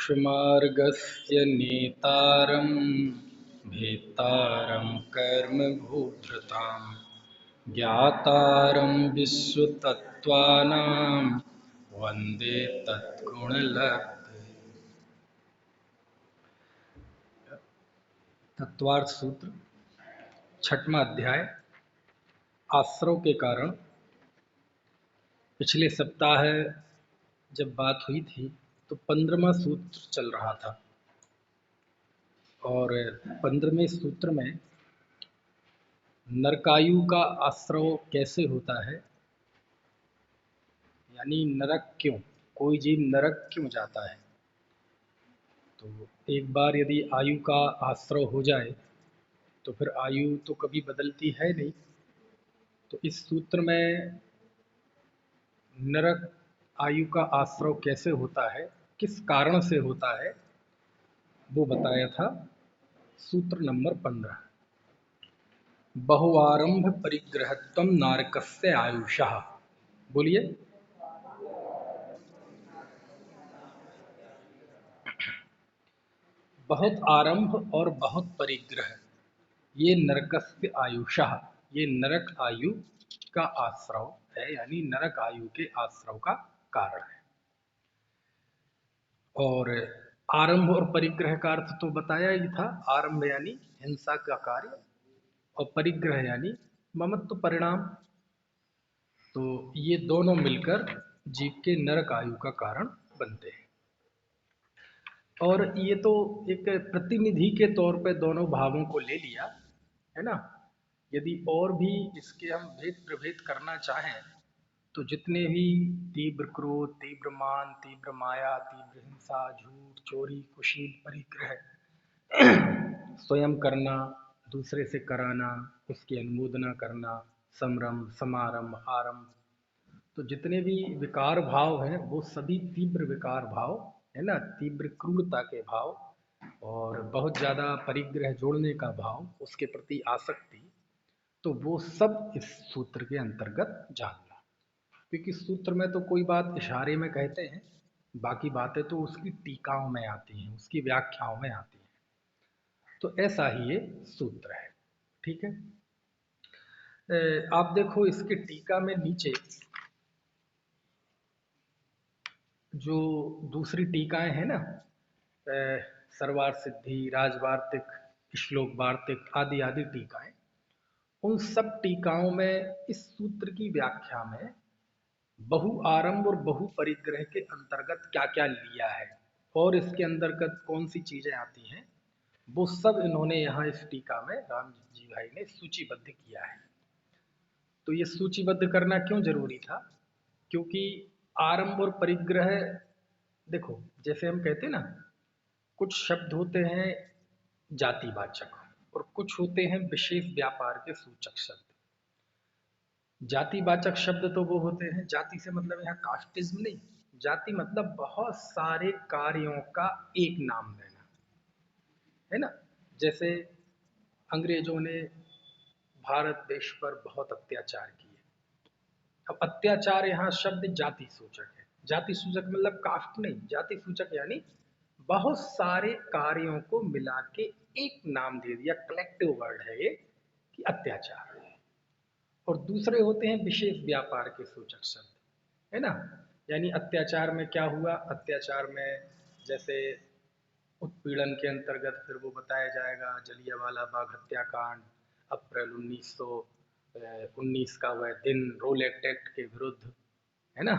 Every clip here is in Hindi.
मोक्षमार्गस्य नेतारं भेत्तारं कर्मभूभृतां ज्ञातारं विश्वतत्त्वानां वन्दे तद्गुणलब्धे। तत्वार्थ सूत्र, छठवां अध्याय, आश्रव के कारण। पिछले सप्ताह जब बात हुई थी तो 15वां सूत्र चल रहा था और 15वें सूत्र में नरकायु का आश्रव कैसे होता है, यानी नरक क्यों, कोई जीव नरक क्यों जाता है। तो एक बार यदि आयु का आश्रव हो जाए तो फिर आयु तो कभी बदलती है नहीं। तो इस सूत्र में नरक आयु का आश्रव कैसे होता है, किस कारण से होता है, वो बताया था। सूत्र नंबर 15, बहुआरंभ परिग्रहत्वं नारकस्य आयुषः। बोलिए। बहुत आरंभ और बहुत परिग्रह, ये नरकस्य आयुषः, ये नरक आयु का आश्रव है, यानी नरक आयु के आश्रव का कारण है। और आरंभ और परिग्रह का अर्थ तो बताया ही था। आरंभ यानी हिंसा का कार्य और परिग्रह यानी ममत्व परिणाम। तो ये दोनों मिलकर जीव के नरक आयु का कारण बनते हैं। और ये तो एक प्रतिनिधि के तौर पे दोनों भावों को ले लिया है ना। यदि और भी इसके हम भेद प्रभेद करना चाहें तो जितने भी तीव्र क्रोध, तीव्र मान, तीव्र माया, तीव्र हिंसा, झूठ, चोरी, कुशील, परिग्रह, स्वयं करना, दूसरे से कराना, उसकी अनुमोदना करना, समरम, समारंभ, आरंभ, तो जितने भी विकार भाव हैं वो सभी तीव्र विकार भाव है ना, तीव्र क्रूरता के भाव और बहुत ज़्यादा परिग्रह जोड़ने का भाव, उसके प्रति आसक्ति, तो वो सब इस सूत्र के अंतर्गत जानना। क्योंकि सूत्र में तो कोई बात इशारे में कहते हैं, बाकी बातें तो उसकी टीकाओं में आती हैं, उसकी व्याख्याओं में आती हैं। तो ऐसा ही ये सूत्र है। ठीक है। आप देखो इसके टीका में नीचे जो दूसरी टीकाएं हैं ना, सर्वार्थ सिद्धि, राजवार्तिक, श्लोक वार्तिक आदि आदि टीकाएं, उन सब टीकाओं में इस सूत्र की व्याख्या में बहु आरंभ और बहु परिग्रह के अंतर्गत क्या क्या लिया है और इसके अंतर्गत कौन सी चीजें आती हैं, वो सब इन्होंने यहाँ इस टीका में राम जी भाई ने सूचीबद्ध किया है। तो ये सूचीबद्ध करना क्यों जरूरी था? क्योंकि आरंभ और परिग्रह, देखो जैसे हम कहते हैं ना, कुछ शब्द होते हैं जातिवाचक और कुछ होते हैं विशेष व्यापार के सूचक शब्द। जातिवाचक शब्द तो वो होते हैं, जाति से मतलब यहाँ कास्टिज्म नहीं, जाति मतलब बहुत सारे कार्यों का एक नाम लेना, है ना। जैसे अंग्रेजों ने भारत देश पर बहुत अत्याचार किए। अब अत्याचार यहाँ शब्द जाति सूचक है। जाति सूचक मतलब कास्ट नहीं, जाति सूचक यानी बहुत सारे कार्यों को मिला के एक नाम दे दिया, कलेक्टिव वर्ड है ये कि अत्याचार है। और दूसरे होते हैं विशेष व्यापार के सूचक शब्द, है ना। यानी अत्याचार में क्या हुआ, अत्याचार में जैसे उत्पीड़न के अंतर्गत फिर वो बताया जाएगा जलियांवाला बाग हत्याकांड, अप्रैल 1919 का वह दिन, रोलेट एक्ट के विरुद्ध, है ना।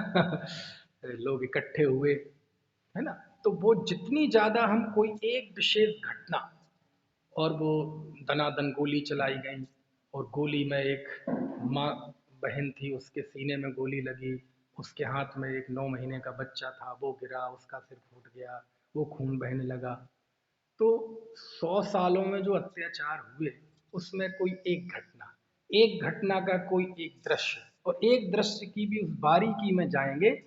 लोग इकट्ठे हुए, है ना। तो वो जितनी ज़्यादा हम कोई एक विशेष घटना, और वो दनादन गोली चलाई गई और गोली में एक माँ बहन थी, उसके सीने में गोली लगी, उसके हाथ में एक 9 महीने का बच्चा था, वो गिरा, उसका सिर फूट गया, वो खून बहने लगा। तो 100 सालों में जो अत्याचार हुए उसमें कोई एक घटना, एक घटना का कोई एक दृश्य, और एक दृश्य की भी उस बारीकी में जाएंगे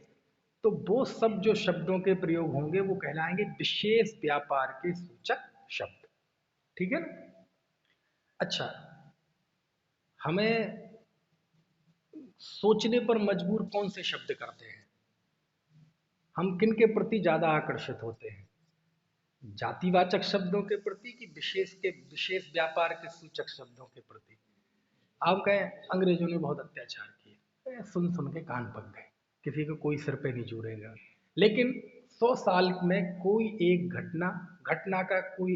तो वो सब जो शब्दों के प्रयोग होंगे वो कहलाएंगे विशेष व्यापार के सूचक शब्द। ठीक है ना। अच्छा, हमें सोचने पर मजबूर कौन से शब्द करते हैं, हम किन के प्रति ज्यादा आकर्षित होते हैं? जातिवाचक शब्दों के प्रति कि विशेष व्यापार के सूचक शब्दों के प्रति? आप कहें अंग्रेजों ने बहुत अत्याचार किए, सुन सुन के कान पक गए, किसी को कोई सिर पे नहीं जुड़ेगा। लेकिन 100 साल में कोई एक घटना का कोई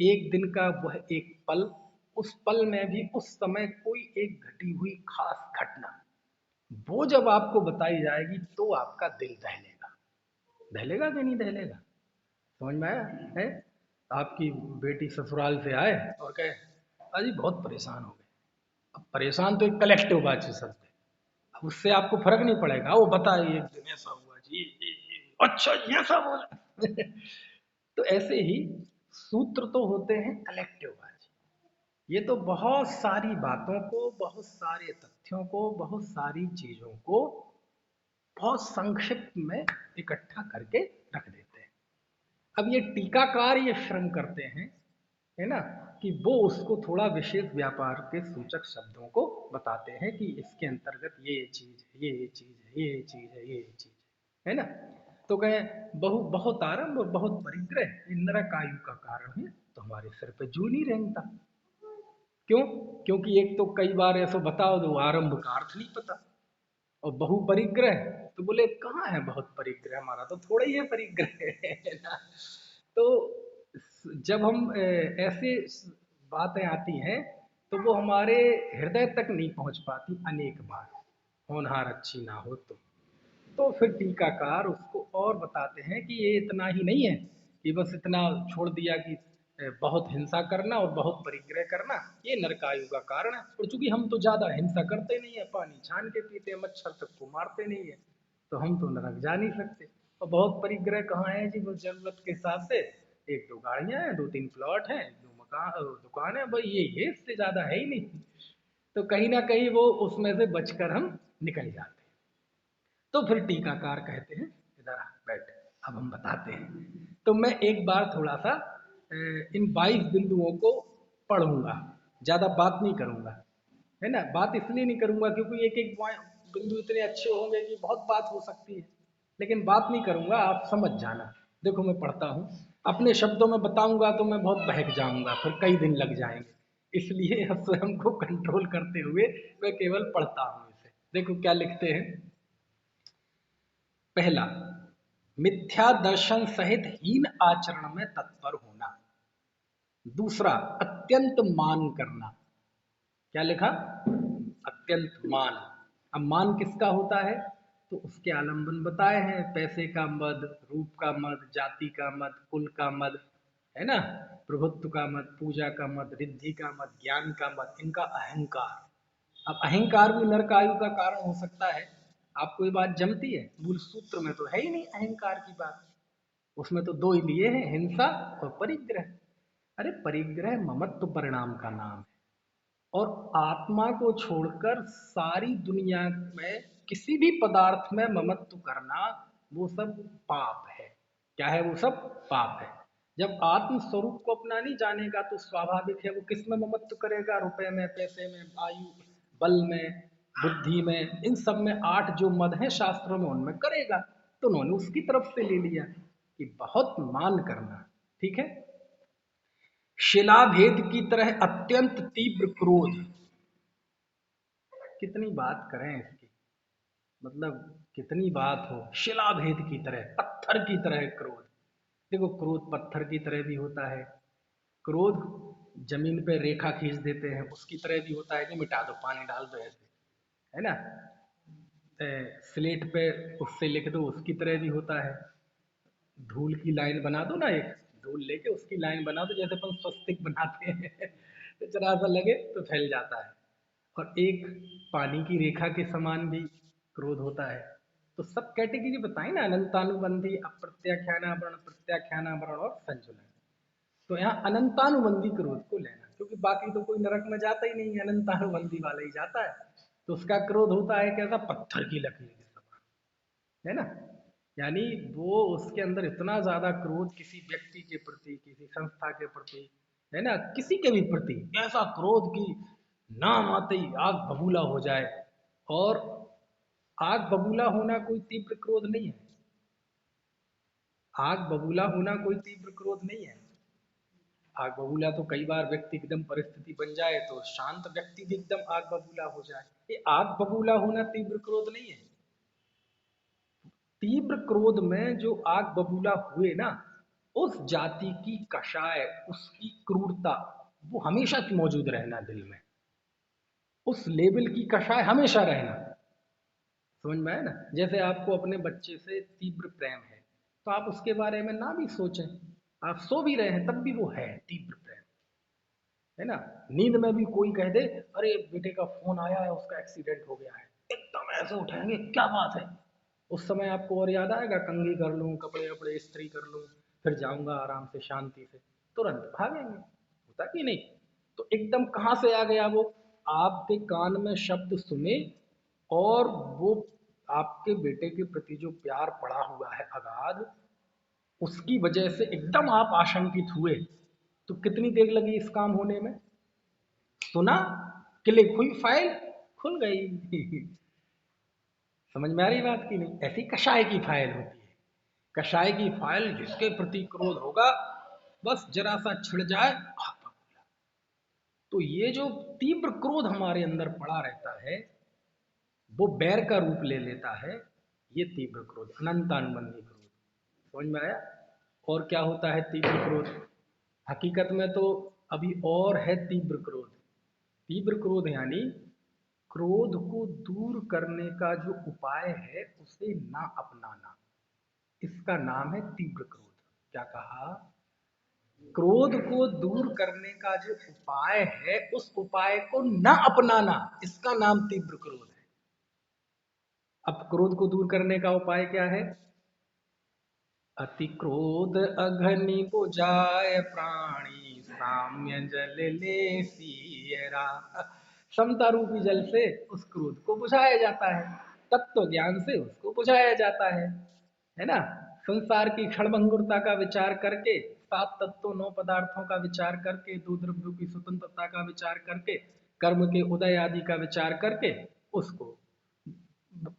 एक दिन का वह एक पल, उस पल में भी उस समय कोई एक घटी हुई खास घटना, वो जब आपको बताई जाएगी तो आपका दिल दहलेगा। दहलेगा कि नहीं दहलेगा? समझ में आया है? आपकी बेटी ससुराल से आए और कहे अजी बहुत परेशान हो गए। अब परेशान तो एक कलेक्टिव वाची शब्द है, अब उससे आपको फर्क नहीं पड़ेगा। वो बताए एक दिन ऐसा हुआ जी, अच्छा ये सब बोला। तो ऐसे ही सूत्र तो होते हैं कलेक्टिव वाची। ये तो बहुत सारी बातों को, बहुत सारे तथ्यों को, बहुत सारी चीजों को बहुत संक्षिप्त में इकट्ठा करके रख देते हैं। अब ये टीकाकार ये श्रम करते हैं, है ना, कि वो उसको थोड़ा विशेष व्यापार के सूचक शब्दों को बताते हैं कि इसके अंतर्गत ये चीज है, ये चीज है, ये चीज है, ये चीज है ना। तो कहे बहुत आरंभ और बहुत परिग्रह नरक आयु का कारण है, तो हमारे सिर पे जू नहीं रेंगता। क्यों? क्योंकि एक तो कई बार ऐसा बताओ तो आरंभ का अर्थ नहीं पता, और बहु परिग्रह तो बोले कहाँ है बहुत परिग्रह, हमारा तो थोड़ा ही है परिग्रह, है ना। तो जब हम ऐसे बातें आती हैं तो वो हमारे हृदय तक नहीं पहुंच पाती अनेक बार, होनहार अच्छी ना हो तो फिर टीकाकार उसको और बताते हैं कि ये इतना ही नहीं है कि बस इतना छोड़ दिया कि बहुत हिंसा करना और बहुत परिग्रह करना ये नरकायु का कारण है। और चूंकि हम तो ज्यादा हिंसा करते नहीं है, पानी छान के पीते हैं, मच्छर तक को मारते नहीं है, तो हम तो नरक जा नहीं सकते। और बहुत परिग्रह कहाँ है जी? वो जरूरत के हिसाब से एक दो गाड़ियां हैं, दो तीन प्लॉट हैं, दो मकान दुकान है, भाई ये इससे ज्यादा है ही नहीं। तो कहीं ना कहीं वो उसमें से बचकर हम निकल जाते हैं। तो फिर टीकाकार कहते हैं इधर आ बैठ, अब हम बताते हैं। तो मैं एक बार थोड़ा सा इन 22 बिंदुओं को पढ़ूंगा, ज्यादा बात नहीं करूंगा, है ना। बात इसलिए नहीं करूंगा क्योंकि एक एक बिंदु इतने अच्छे होंगे कि बहुत बात हो सकती है, लेकिन बात नहीं करूंगा, आप समझ जाना। देखो मैं पढ़ता हूँ, अपने शब्दों में बताऊंगा तो मैं बहुत बहक जाऊंगा, फिर कई दिन लग जाएंगे, इसलिए स्वयं को कंट्रोल करते हुए मैं केवल पढ़ता हूँ इसे। देखो क्या लिखते हैं। पहला, मिथ्या दर्शन सहित हीन आचरण में तत्पर होना। दूसरा, अत्यंत मान करना। क्या लिखा? अत्यंत मान। अब मान किसका होता है? तो उसके आलंबन बताए हैं, पैसे का मद, रूप का मद, जाति का मद, कुल का मद, है ना, प्रभुत्व का मद, पूजा का मद, रिद्धि का मद, ज्ञान का मद, इनका अहंकार। अब अहंकार भी नरक आयु का कारण हो सकता है। आपको ये बात जमती है? मूल सूत्र में तो है ही नहीं अहंकार की बात, उसमें तो दो ही लिए हैं, हिंसा और परिग्रह। अरे परिग्रह ममत्व परिणाम का नाम है, और आत्मा को छोड़कर सारी दुनिया में किसी भी पदार्थ में ममत्व करना वो सब पाप है। क्या है? वो सब पाप है। जब आत्म स्वरूप को अपना नहीं जानेगा तो स्वाभाविक है वो किस में ममत्व करेगा? रुपए में, पैसे में, आयु, बल में, बुद्धि में, इन सब में 8 जो मद है शास्त्रों में उनमें करेगा। तो उन्होंने उसकी तरफ से ले लिया कि बहुत मान करना, ठीक है। शिलाभेद की तरह अत्यंत तीव्र क्रोध। कितनी बात करें इसकी, मतलब कितनी बात हो। शिलाभेद की तरह, पत्थर की तरह क्रोध। देखो क्रोध पत्थर की तरह भी होता है, क्रोध जमीन पे रेखा खींच देते हैं उसकी तरह भी होता है कि मिटा दो, पानी डाल दो ऐसे, है ना। स्लेट पे उससे लिख दो उसकी तरह भी होता है। धूल की लाइन बना दो ना, एक धूल लेके उसकी लाइन बना दो, जैसे अपन स्वस्तिक बनाते हैं तो जरा सा लगे तो फैल जाता है। और एक पानी की रेखा के समान भी क्रोध होता है। तो सब कैटेगरी बताई ना, अनंतानुबंधी, अप्रत्याख्यानावरण, प्रत्याख्यानावरण और संचलन। तो यहाँ अनंतानुबंधी क्रोध को लेना, क्योंकि बाकी तो कोई नरक में जाता ही नहीं है, अनंतानुबंधी वाला ही जाता है। तो उसका क्रोध होता है कैसा? पत्थर की लकड़ी के समान, है ना। यानी वो उसके अंदर इतना ज्यादा क्रोध किसी व्यक्ति के प्रति, किसी संस्था के प्रति, है ना, किसी के भी प्रति ऐसा क्रोध कि नाम आते ही आग बबूला हो जाए। और आग बबूला होना कोई तीव्र क्रोध नहीं है। आग बबूला होना कोई तीव्र क्रोध नहीं है। आग बबूला तो कई बार व्यक्ति एकदम परिस्थिति बन जाए तो शांत व्यक्ति भी एकदम आग बबूला हो जाए। ये आग बबूला होना तीव्र क्रोध नहीं है। तीव्र क्रोध में जो आग बबूला हुए ना, उस जाति की कषाय, उसकी क्रूरता, वो हमेशा की मौजूद रहना दिल में, उस लेवल की कषाय हमेशा रहना। समझ में आया ना? जैसे आपको अपने बच्चे से तीव्र प्रेम है, तो आप उसके बारे में ना भी सोचें, आप सो भी रहे हैं तब भी वो है तीव्र प्रेम, है ना? नींद में भी कोई कह दे अरे बेटे का फोन आया है, उसका एक्सीडेंट हो गया है, एकदम ऐसे उठाएंगे, क्या बात है? उस समय आपको और याद आएगा कंघी कर लूँ, कपड़े वपड़े इस्त्री कर लूँ, फिर जाऊंगा आराम से शांति से, तुरंत भागेंगे। होता कि नहीं? तो एकदम कहाँ से आ गया वो? आपके कान में शब्द सुने और वो आपके बेटे के प्रति जो प्यार पड़ा हुआ है अगाध, उसकी वजह से एकदम आप आशंकित हुए। तो कितनी देर लगी इस काम होने में? सुना, क्लिक हुई फाइल, खुल गई। समझ में आ रही बात की नहीं? ऐसी कषाय की फाइल होती है। कषाय की फाइल, जिसके प्रति क्रोध होगा बस जरा सा छिड़ जाए, तो ये जो तीव्र क्रोध हमारे अंदर पड़ा रहता है, वो बैर का रूप ले लेता है। ये तीव्र क्रोध, अनंतानुबंधी क्रोध। समझ में आया? और क्या होता है तीव्र क्रोध? हकीकत में तो अभी और है तीव्र क्रोध। तीव्र क्रोध यानी क्रोध को दूर करने का जो उपाय है उसे ना अपनाना, इसका नाम है तीव्र क्रोध। क्या कहा? क्रोध को दूर करने का जो उपाय है उस उपाय को ना अपनाना, इसका नाम तीव्र क्रोध है। अब क्रोध को दूर करने का उपाय क्या है? अति क्रोध अघनि बुझाय प्राणी, साम्य जल ले सियरा। समता रूपी जल से उस क्रोध को बुझाया जाता है, तत्व ज्ञान से उसको बुझाया जाता है ना? संसार की क्षणभंगुरता का विचार करके, सात तत्वों नौ पदार्थों का विचार करके, दो द्रव्यों की स्वतंत्रता का विचार करके, कर्म के उदय आदि का विचार करके उसको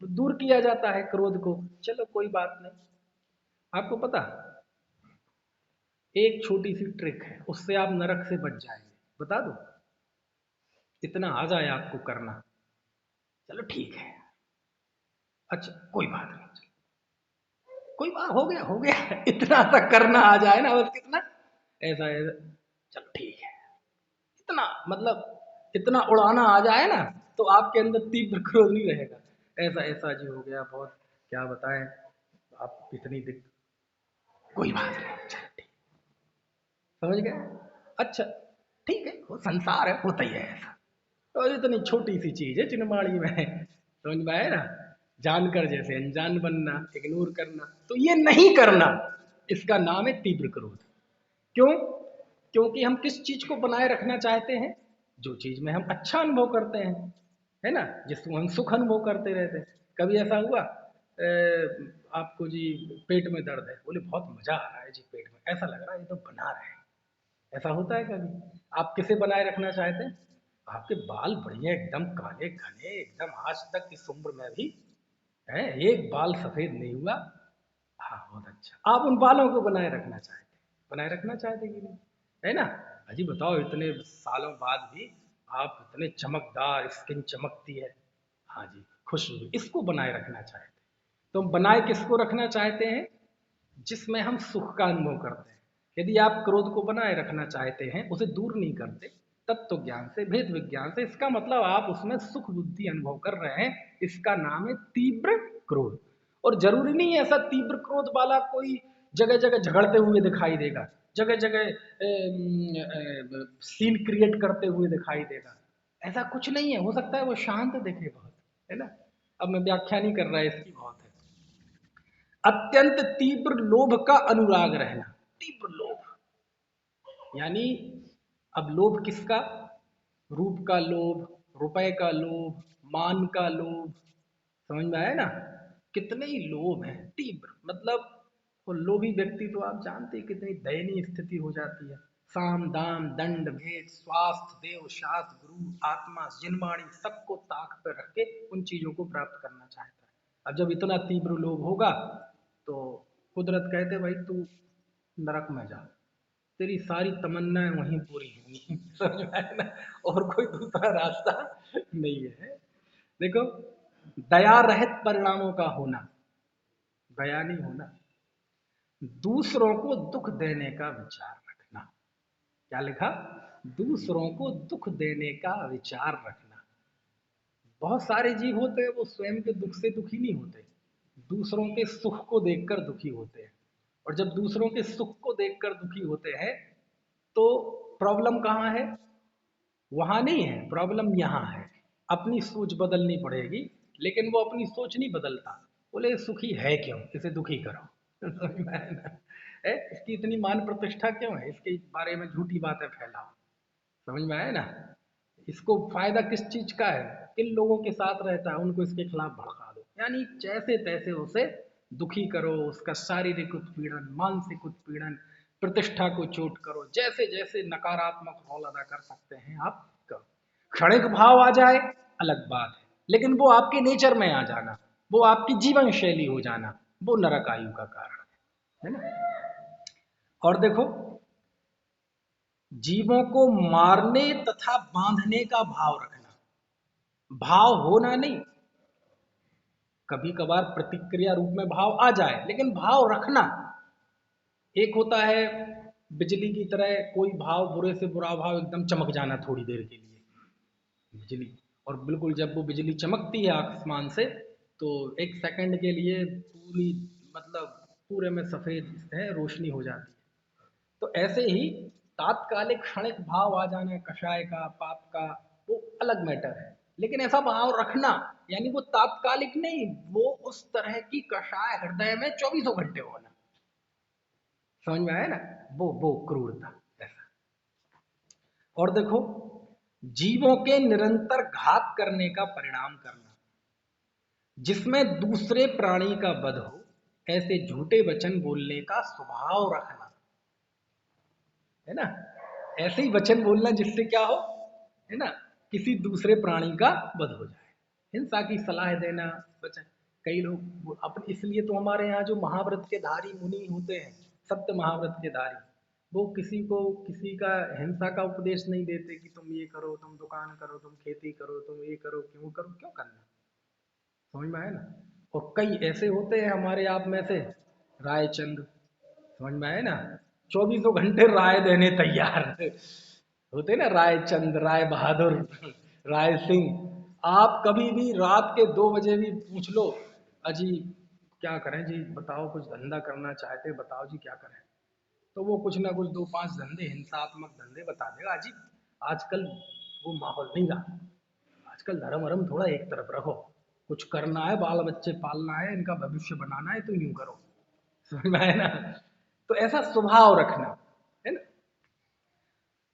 दूर किया जाता है क्रोध को। चलो कोई बात नहीं। आपको पता, एक छोटी सी ट्रिक है, उससे आप नरक से बच जाएंगे। बता दो, इतना आ जाए आपको करना। चलो ठीक है, अच्छा कोई बात नहीं, कोई बात, हो गया इतना तक करना आ जाए ना, बस कितना ऐसा ऐसा, चलो ठीक है, इतना मतलब इतना उड़ाना आ जाए ना, तो आपके अंदर तीव्र क्रोध नहीं रहेगा। ऐसा ऐसा जी हो गया बहुत, क्या बताएं, आप इतनी दिक, कोई बात नहीं, चलो ठीक, समझ गए? अच्छा ठीक है, वो संसार है, होता ही है ऐसा। तो इतनी छोटी सी चीज है चिनमाड़ी में, समझ में आया ना? जानकर जैसे अनजान बनना, इग्नोर करना, तो ये नहीं करना, इसका नाम है तीव्र क्रोध। क्यों? क्योंकि हम किस चीज को बनाए रखना चाहते हैं? जो चीज में हम अच्छा अनुभव करते हैं, है ना? जिसको हम सुख अनुभव करते रहते हैं। कभी ऐसा हुआ आपको जी पेट में दर्द है, बोले बहुत मजा आ रहा है जी पेट में, ऐसा लग रहा है ये तो बना रहे हैं, ऐसा होता है कभी? आप किसे बनाए रखना चाहते हैं? आपके बाल बढ़िया एकदम काले घने, एकदम आज तक इस उम्र में भी है एक बाल सफेद नहीं हुआ। हाँ बहुत अच्छा, आप उन बालों को बनाए रखना चाहते हैं, बनाए रखना चाहते कि नहीं? है ना? अजी बताओ, इतने सालों बाद भी आप इतने चमकदार, स्किन चमकती है, हाँ जी, खुशबू, इसको बनाए रखना चाहते हैं। तो हम बनाए किसको रखना चाहते हैं? जिसमें हम सुख का अनुभव करते हैं। यदि आप क्रोध को बनाए रखना चाहते हैं, उसे दूर नहीं करते तत्व ज्ञान से, भेद विज्ञान से, इसका मतलब आप उसमें सुख बुद्धि अनुभव कर रहे हैं, इसका नाम है तीव्र क्रोध। और जरूरी नहीं है ऐसा तीव्र क्रोध वाला कोई जगह जगह झगड़ते हुए दिखाई देगा, जगह जगह सीन क्रिएट करते हुए दिखाई देगा, ऐसा कुछ नहीं है। हो सकता है वो शांत दिखे बहुत, है ना? अब मैं व्याख्या नहीं कर रहा है इसकी, बहुत है। अत्यंत तीव्र लोभ का अनुराग रहना, तीव्र लोभ यानी, अब लोभ किसका? रूप का लोभ, रुपए का लोभ, मान का लोभ। समझ में आया ना? कितने ही लोभ हैं तीव्र, मतलब वो लोभी व्यक्ति तो आप जानते हैं कितनी दयनीय स्थिति हो जाती है। साम दाम दंड भेद स्वास्थ्य देव शास्त्र गुरु आत्मा जिनवाणी सबको ताक पर रख के उन चीजों को प्राप्त करना चाहता है। अब जब इतना तीव्र लोभ होगा तो कुदरत कहते भाई तू नरक में जा, तेरी सारी तमन्नाएं वहीं पूरी होंगी। समझ में आया ना? और कोई दूसरा रास्ता नहीं है। देखो, दया रहित परिणामों का होना, दया नहीं होना, दूसरों को दुख देने का विचार रखना। क्या लिखा? दूसरों को दुख देने का विचार रखना। बहुत सारे जीव होते हैं वो स्वयं के दुख से दुखी नहीं होते, दूसरों के सुख को देखकर दुखी होते हैं। और जब दूसरों के सुख को देखकर दुखी होते हैं तो प्रॉब्लम कहाँ है? वहां नहीं है, प्रॉब्लम यहाँ है। अपनी सोच बदलनी पड़ेगी, लेकिन वो अपनी सोच नहीं बदलता। बोले सुखी है क्यों, इसे दुखी करो। समझ में आया ना? इसकी इतनी मान प्रतिष्ठा क्यों है, इसके बारे में झूठी बातें फैलाओ। समझ में आया ना? इसको फायदा किस चीज का है, किन लोगों के साथ रहता है उनको इसके खिलाफ भड़का दो, यानी जैसे तैसे उसे दुखी करो, उसका शारीरिक उत्पीड़न, मानसिक उत्पीड़न, प्रतिष्ठा को चोट करो, जैसे जैसे नकारात्मक रोल अदा कर सकते हैं आप करो। क्षणिक भाव आ जाए अलग बात है, लेकिन वो आपके नेचर में आ जाना, वो आपकी जीवन शैली हो जाना, वो नरक आयु का कारण है ना? और देखो, जीवों को मारने तथा बांधने का भाव रखना, भाव होना नहीं। कभी कभार प्रतिक्रिया रूप में भाव आ जाए, लेकिन भाव रखना। एक होता है बिजली की तरह कोई भाव, बुरे से बुरा भाव एकदम चमक जाना थोड़ी देर के लिए, बिजली, और बिल्कुल जब वो बिजली चमकती है आसमान से तो एक सेकंड के लिए पूरी, मतलब पूरे में सफेद है रोशनी हो जाती है। तो ऐसे ही तात्कालिक क्षणिक भाव आ जाना कषाय का, पाप का, वो अलग मैटर है। लेकिन ऐसा भाव रखना, यानी वो तात्कालिक नहीं, वो उस तरह की कषाय हृदय में चौबीसों घंटे होना। समझ में आया ना? वो क्रूरता ऐसा। और देखो, जीवों के निरंतर घात करने का परिणाम करना, जिसमें दूसरे प्राणी का वध हो, ऐसे झूठे वचन बोलने का स्वभाव रखना, है ना? ऐसे ही वचन बोलना जिससे क्या हो, है ना, किसी दूसरे प्राणी का वध हो जाए। हिंसा की सलाह देना, वचन। कई लोग अपने, इसलिए तो हमारे यहाँ जो महाव्रत के धारी मुनि होते हैं, सत्य महाव्रत के धारी, वो किसी को किसी का हिंसा का उपदेश नहीं देते कि तुम ये करो, तुम दुकान करो, तुम खेती करो, तुम ये करो, क्यों करो, क्यों करना। समझ में आया ना? और कई ऐसे होते हैं हमारे आप में से, रायचंद, समझ में आए ना, चौबीसों घंटे राय देने तैयार होते ना, रायचंद, राय बहादुर, राय सिंह। आप कभी भी रात के 2 बजे भी पूछ लो, अजी क्या करें जी, बताओ, कुछ धंधा करना चाहते, बताओ जी क्या करें, तो वो कुछ ना कुछ 2-5 धंधे, हिंसात्मक धंधे बता देगा। अजी आजकल वो माहौल नहीं रहा, आजकल धर्म वरम थोड़ा एक तरफ रखो, कुछ करना है, बाल बच्चे पालना है, इनका भविष्य बनाना है, तो यूं करो। समझ में आया ना? तो ऐसा स्वभाव रखना, है ना?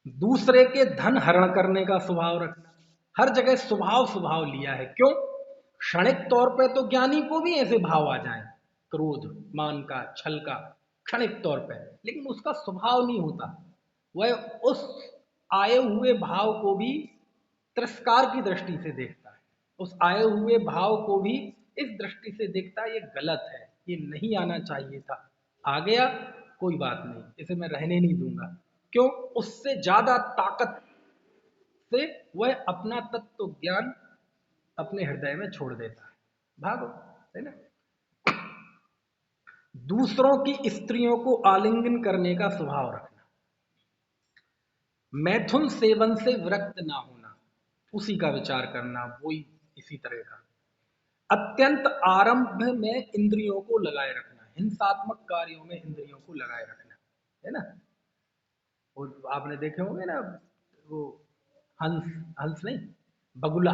दूसरे के धन हरण करने का स्वभाव रखना, हर जगह स्वभाव स्वभाव लिया है, क्यों? क्षणिक तौर पे तो ज्ञानी को भी ऐसे भाव आ जाए, क्रोध, मान का, छल का, क्षणिक तौर पे, लेकिन उसका स्वभाव नहीं होता। वह उस आए हुए भाव को भी तिरस्कार की दृष्टि से देखता है, उस आए हुए भाव को भी इस दृष्टि से देखता है, ये गलत है, ये नहीं आना चाहिए था, आ गया, कोई बात नहीं, इसे मैं रहने नहीं दूंगा। क्यों? उससे ज्यादा ताकत से वह अपना तत्व ज्ञान अपने हृदय में छोड़ देता है, भागो, है ना? दूसरों की स्त्रियों को आलिंगन करने का स्वभाव रखना, मैथुन सेवन से विरक्त ना होना, उसी का विचार करना, वही इसी तरह का। अत्यंत आरंभ में इंद्रियों को लगाए रखना, हिंसात्मक कार्यों में इंद्रियों को लगाए रखना, है ना? वो आपने देखे होंगे ना, वो हंस, हंस नहीं, बगुला,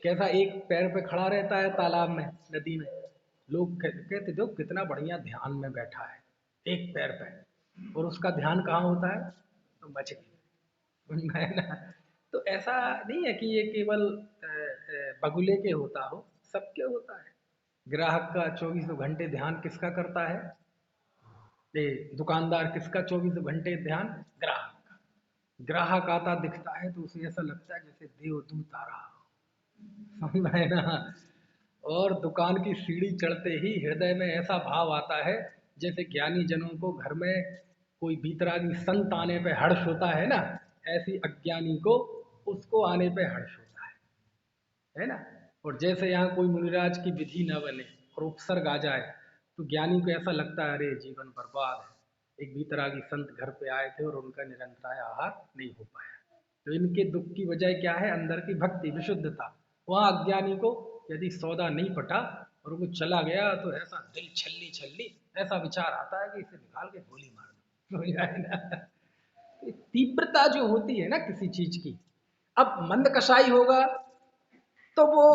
कैसा एक पैर पे खड़ा रहता है तालाब में, नदी में, लोग कहते देखो कितना बढ़िया ध्यान में बैठा है, एक पैर पे, और उसका ध्यान कहाँ होता है? तो मछली है ना? तो ऐसा नहीं है कि ये केवल बगुले के होता हो, सबके होता है। ग्राहक का 24 घंटे ध्यान किसका करता है? ये दुकानदार किसका 24 घंटे ध्यान? ग्राहक का। ग्राहक आता दिखता है तो उसे ऐसा लगता है जैसे देवदूत आ रहा हो। समझ में आया ना? और दुकान की सीढ़ी चढ़ते ही हृदय में ऐसा भाव आता है जैसे ज्ञानी जनों को घर में कोई बीतरागी संत आने पे हर्ष होता है ना, ऐसी अज्ञानी को उसको आने पे हर्ष होता है ना। और जैसे यहाँ कोई मुनिराज की विधि न बने और उपसर्ग आ जाए तो ज्ञानी को ऐसा लगता है अरे जीवन बर्बाद है, एक बीतरागी संत घर पे आए थे और उनका निरंतर आहार नहीं हो पाया। तो इनके दुख की वजह क्या है? अंदर की भक्ति विशुद्धता। वहाँ अज्ञानी को यदि सौदा नहीं पटा और वो चला गया तो ऐसा दिल छल्ली छल्ली ऐसा विचार आता है कि इसे निकाल के गोली मार दो, समझ आए ना। तीव्रता जो होती है ना किसी चीज की, अब मंद कसाई होगा तो वो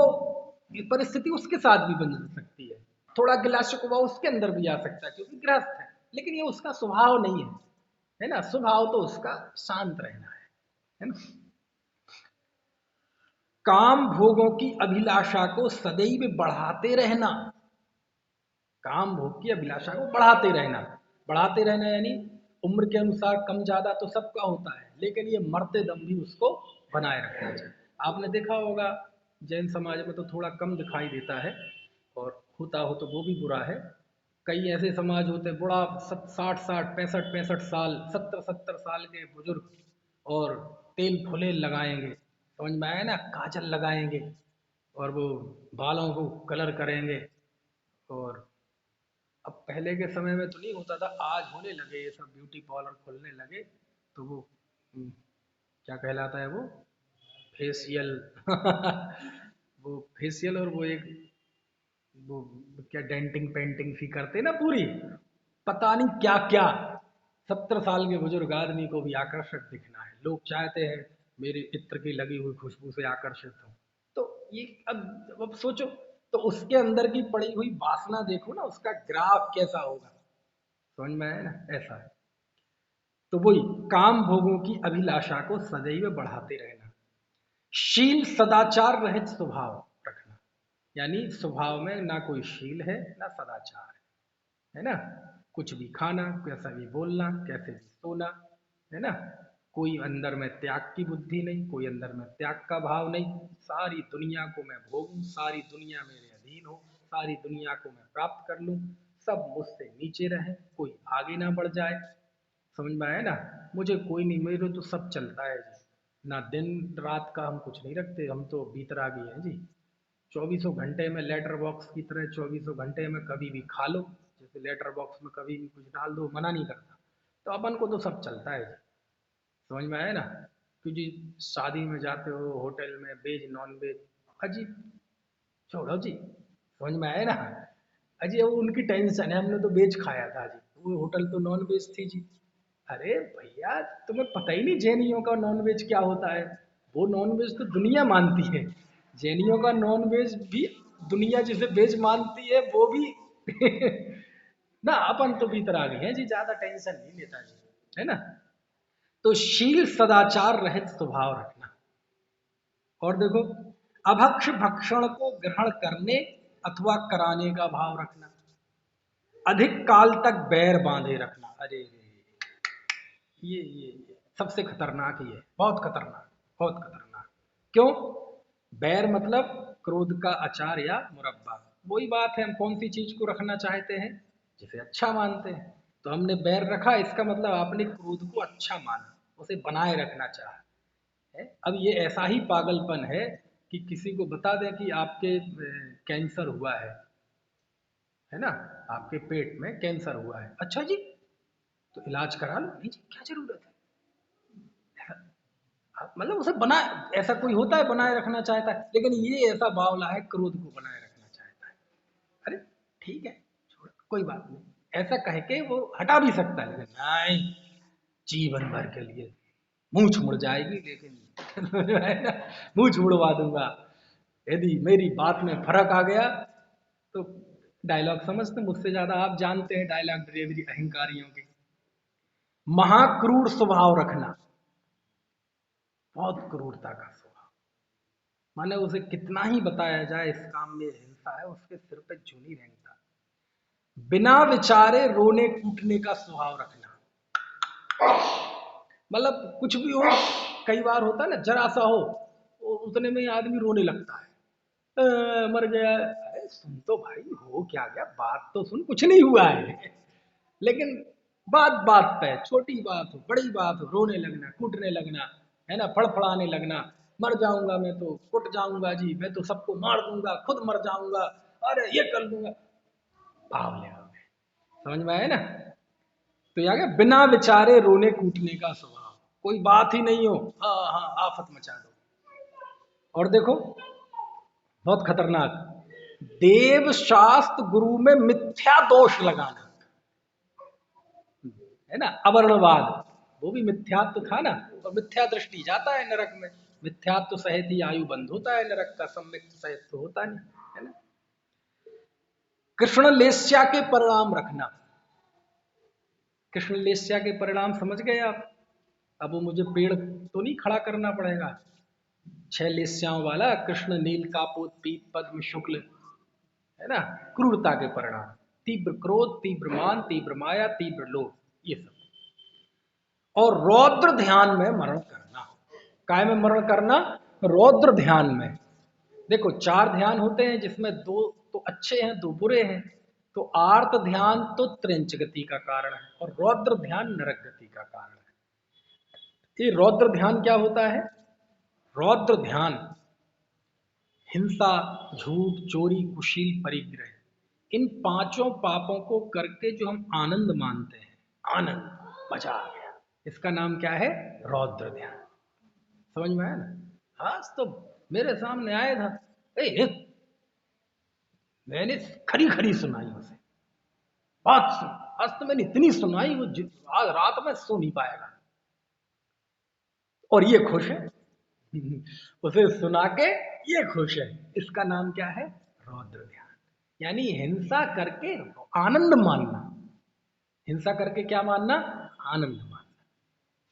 परिस्थिति उसके साथ भी बन सकती है, थोड़ा गिला शिकवा उसके अंदर भी आ सकता है क्योंकि गृहस्थ लेकिन ये उसका स्वभाव नहीं है ना। स्वभाव तो उसका शांत रहना है ना। काम भोगों की अभिलाषा को सदैव बढ़ाते रहना, काम भोग की अभिलाषा को बढ़ाते रहना यानी उम्र के अनुसार कम ज्यादा तो सबका होता है, लेकिन ये मरते दम भी उसको बनाए रखना चाहिए। आपने देखा होगा जैन समाज में तो थोड़ा कम दिखाई देता है, और होता हो तो वो भी बुरा है। कई ऐसे समाज होते हैं बुढ़ा 60-60 65-65 साल 70-70 साल के बुजुर्ग, और तेल फुले लगाएंगे, समझ में आया ना, काजल लगाएंगे और वो बालों को कलर करेंगे। और अब पहले के समय में तो नहीं होता था, आज होने लगे ये सब ब्यूटी पार्लर खुलने लगे, तो वो क्या कहलाता है वो फेशियल वो फेशियल और वो एक वो क्या डेंटिंग पेंटिंग सी करते ना पूरी, पता नहीं क्या क्या। 70 साल के बुजुर्ग आदमी को भी आकर्षक दिखना है, लोग चाहते हैं मेरे इत्र की लगी हुई खुशबू से आकर्षित हो। तो ये अब सोचो, तो उसके अंदर की पड़ी हुई वासना देखो ना, उसका ग्राफ कैसा होगा, समझ में आया ना, ऐसा है। तो वही काम भोगों की अभिलाषा को सदैव बढ़ाते रहना, शील सदाचार रहित स्वभाव रखना, यानी स्वभाव में ना कोई शील है ना सदाचार है ना। कुछ भी खाना, कैसा भी बोलना, कैसे भी सोना, है ना। कोई अंदर में त्याग की बुद्धि नहीं, कोई अंदर में त्याग का भाव नहीं। सारी दुनिया को मैं भोगूं, सारी दुनिया मेरे अधीन हो, सारी दुनिया को मैं प्राप्त कर लूं, सब मुझसे नीचे रहे, कोई आगे ना बढ़ जाए, समझ में आया ना। मुझे कोई नहीं, मेरे तो सब चलता है जी, ना दिन रात का हम कुछ नहीं रखते, हम तो बीतरागी हैं जी। 24 घंटे में लेटर बॉक्स की तरह 24 घंटे में कभी भी खा लो, जैसे लेटर बॉक्स में कभी भी कुछ डाल दो, मना नहीं करता। तो अपन को तो सब चलता है जी, समझ में आया ना। क्योंकि शादी में जाते हो, होटल में वेज नॉन वेज, अजी छोड़ो जी, समझ में आया ना। अजी वो उनकी टेंशन है, हमने तो वेज खाया था जी, वो होटल तो नॉन वेज थी जी। अरे भैया तुम्हें पता ही नहीं जैनियों का नॉन वेज क्या होता है। वो नॉन वेज तो दुनिया मानती है, जैनियों का नॉन वेज भी दुनिया जिसे वेज मानती है वो भी ना। अपन तो भीतर आ गए हैं जी, ज्यादा टेंशन नहीं लेता जी, है ना। तो शील सदाचार रहित स्वभाव रखना। और देखो, अभक्ष भक्षण को ग्रहण करने अथवा कराने का भाव रखना, अधिक काल तक बैर बांधे रखना। अरे ये सबसे खतरनाक ही है, बहुत खतरनाक, बहुत खतरनाक। क्यों? बैर मतलब क्रोध का अचार या मुरब्बा। वही बात है, हम कौन सी चीज को रखना चाहते हैं जिसे अच्छा मानते हैं। तो हमने बैर रखा, इसका मतलब आपने क्रोध को अच्छा माना, उसे बनाए रखना चाहा है। अब ये ऐसा ही पागलपन है कि किसी को बता दें कि आपके कैंसर हुआ है ना, आपके पेट में कैंसर हुआ है, अच्छा जी तो इलाज करा लो, नहीं जी क्या जरूरत है। मतलब उसे बना, ऐसा कोई होता है बनाए रखना चाहता है, लेकिन ये ऐसा बावला है क्रोध को बनाए रखना चाहता है। अरे ठीक है, छोड़ कोई बात नहीं, ऐसा कह के वो हटा भी सकता है, लेकिन नहीं, जीवन भर के लिए मूछ मुड़ जाएगी, लेकिन है ना, मूछ मुड़वा दूंगा यदि मेरी बात में फर्क आ गया तो। डायलॉग समझते, मुझसे ज्यादा आप जानते हैं डायलॉग डिलीवरी अहंकारियों के। महाक्रूर स्वभाव रखना, बहुत क्रूरता का स्वभाव, माने उसे कितना ही बताया जाए इस काम में हिंसा है, उसके सिर पे जूं नहीं रेंगता। बिना विचारे रोने कूटने का स्वभाव रखना, मतलब कुछ भी हो, कई बार होता है ना जरा सा हो, उतने में आदमी रोने लगता है, मर गया। अरे सुन तो भाई, हो क्या गया, बात तो सुन, कुछ नहीं हुआ है, लेकिन बात बात पे, छोटी बात हो बड़ी बात हो, रोने लगना, कूटने लगना, है ना, फड़फड़ाने लगना, मर जाऊंगा मैं तो, कुट जाऊंगा जी, मैं तो सबको मार दूंगा, खुद मर जाऊंगा, अरे ये कर दूंगा। बावले हो गए। समझ में आया ना? तो यहाँ क्या, बिना विचारे रोने कूटने का स्वभाव, कोई बात ही नहीं हो, हाँ हाँ आफत मचा दो। और देखो बहुत खतरनाक, देव शास्त्र गुरु में मिथ्या दोष लगाना, है ना, अवर्णवाद, वो भी मिथ्यात्व था ना, और मिथ्या दृष्टि जाता है नरक में, मिथ्यात्व सहित ही आयु बंद होता है नरक का, सम्यक सहित तो होता नहीं, है ना। कृष्ण लेस्या के परिणाम रखना, कृष्ण लेस्या के परिणाम समझ गए आप? अब वो मुझे पेड़ तो नहीं खड़ा करना पड़ेगा, 6 लेस्याओं वाला कृष्ण नील कापोत पीत पद्म शुक्ल, है ना, क्रूरता के परिणाम, तीव्र क्रोध, तीव्र मान, तीव्र माया, तीव्र लोभ, ये सब। और रौद्र ध्यान में मरण करना, काय में मरण करना? रौद्र ध्यान में। देखो 4 ध्यान होते हैं, जिसमें 2 तो अच्छे हैं, 2 बुरे हैं। तो आर्त ध्यान तो त्रिंच गति का कारण है, और रौद्र ध्यान नरक गति का कारण है। ये रौद्र ध्यान क्या होता है? रौद्र ध्यान हिंसा, झूठ, चोरी, कुशील, परिग्रह, इन 5 पापों को करके जो हम आनंद मानते हैं, आनंद, मजा आ गया, इसका नाम क्या है? रौद्र ध्यान। समझ में आया ना? आज तो मेरे सामने आया था, ए, मैंने खरी खरी सुनाई उसे, बात सुन, आज तो मैंने इतनी सुनाई, वो आज रात में सो नहीं पाएगा, और ये खुश है। उसे सुना के ये खुश है, इसका नाम क्या है? रौद्र ध्यान। यानी हिंसा करके आनंद मानना, हिंसा करके क्या मानना? आनंद मानना।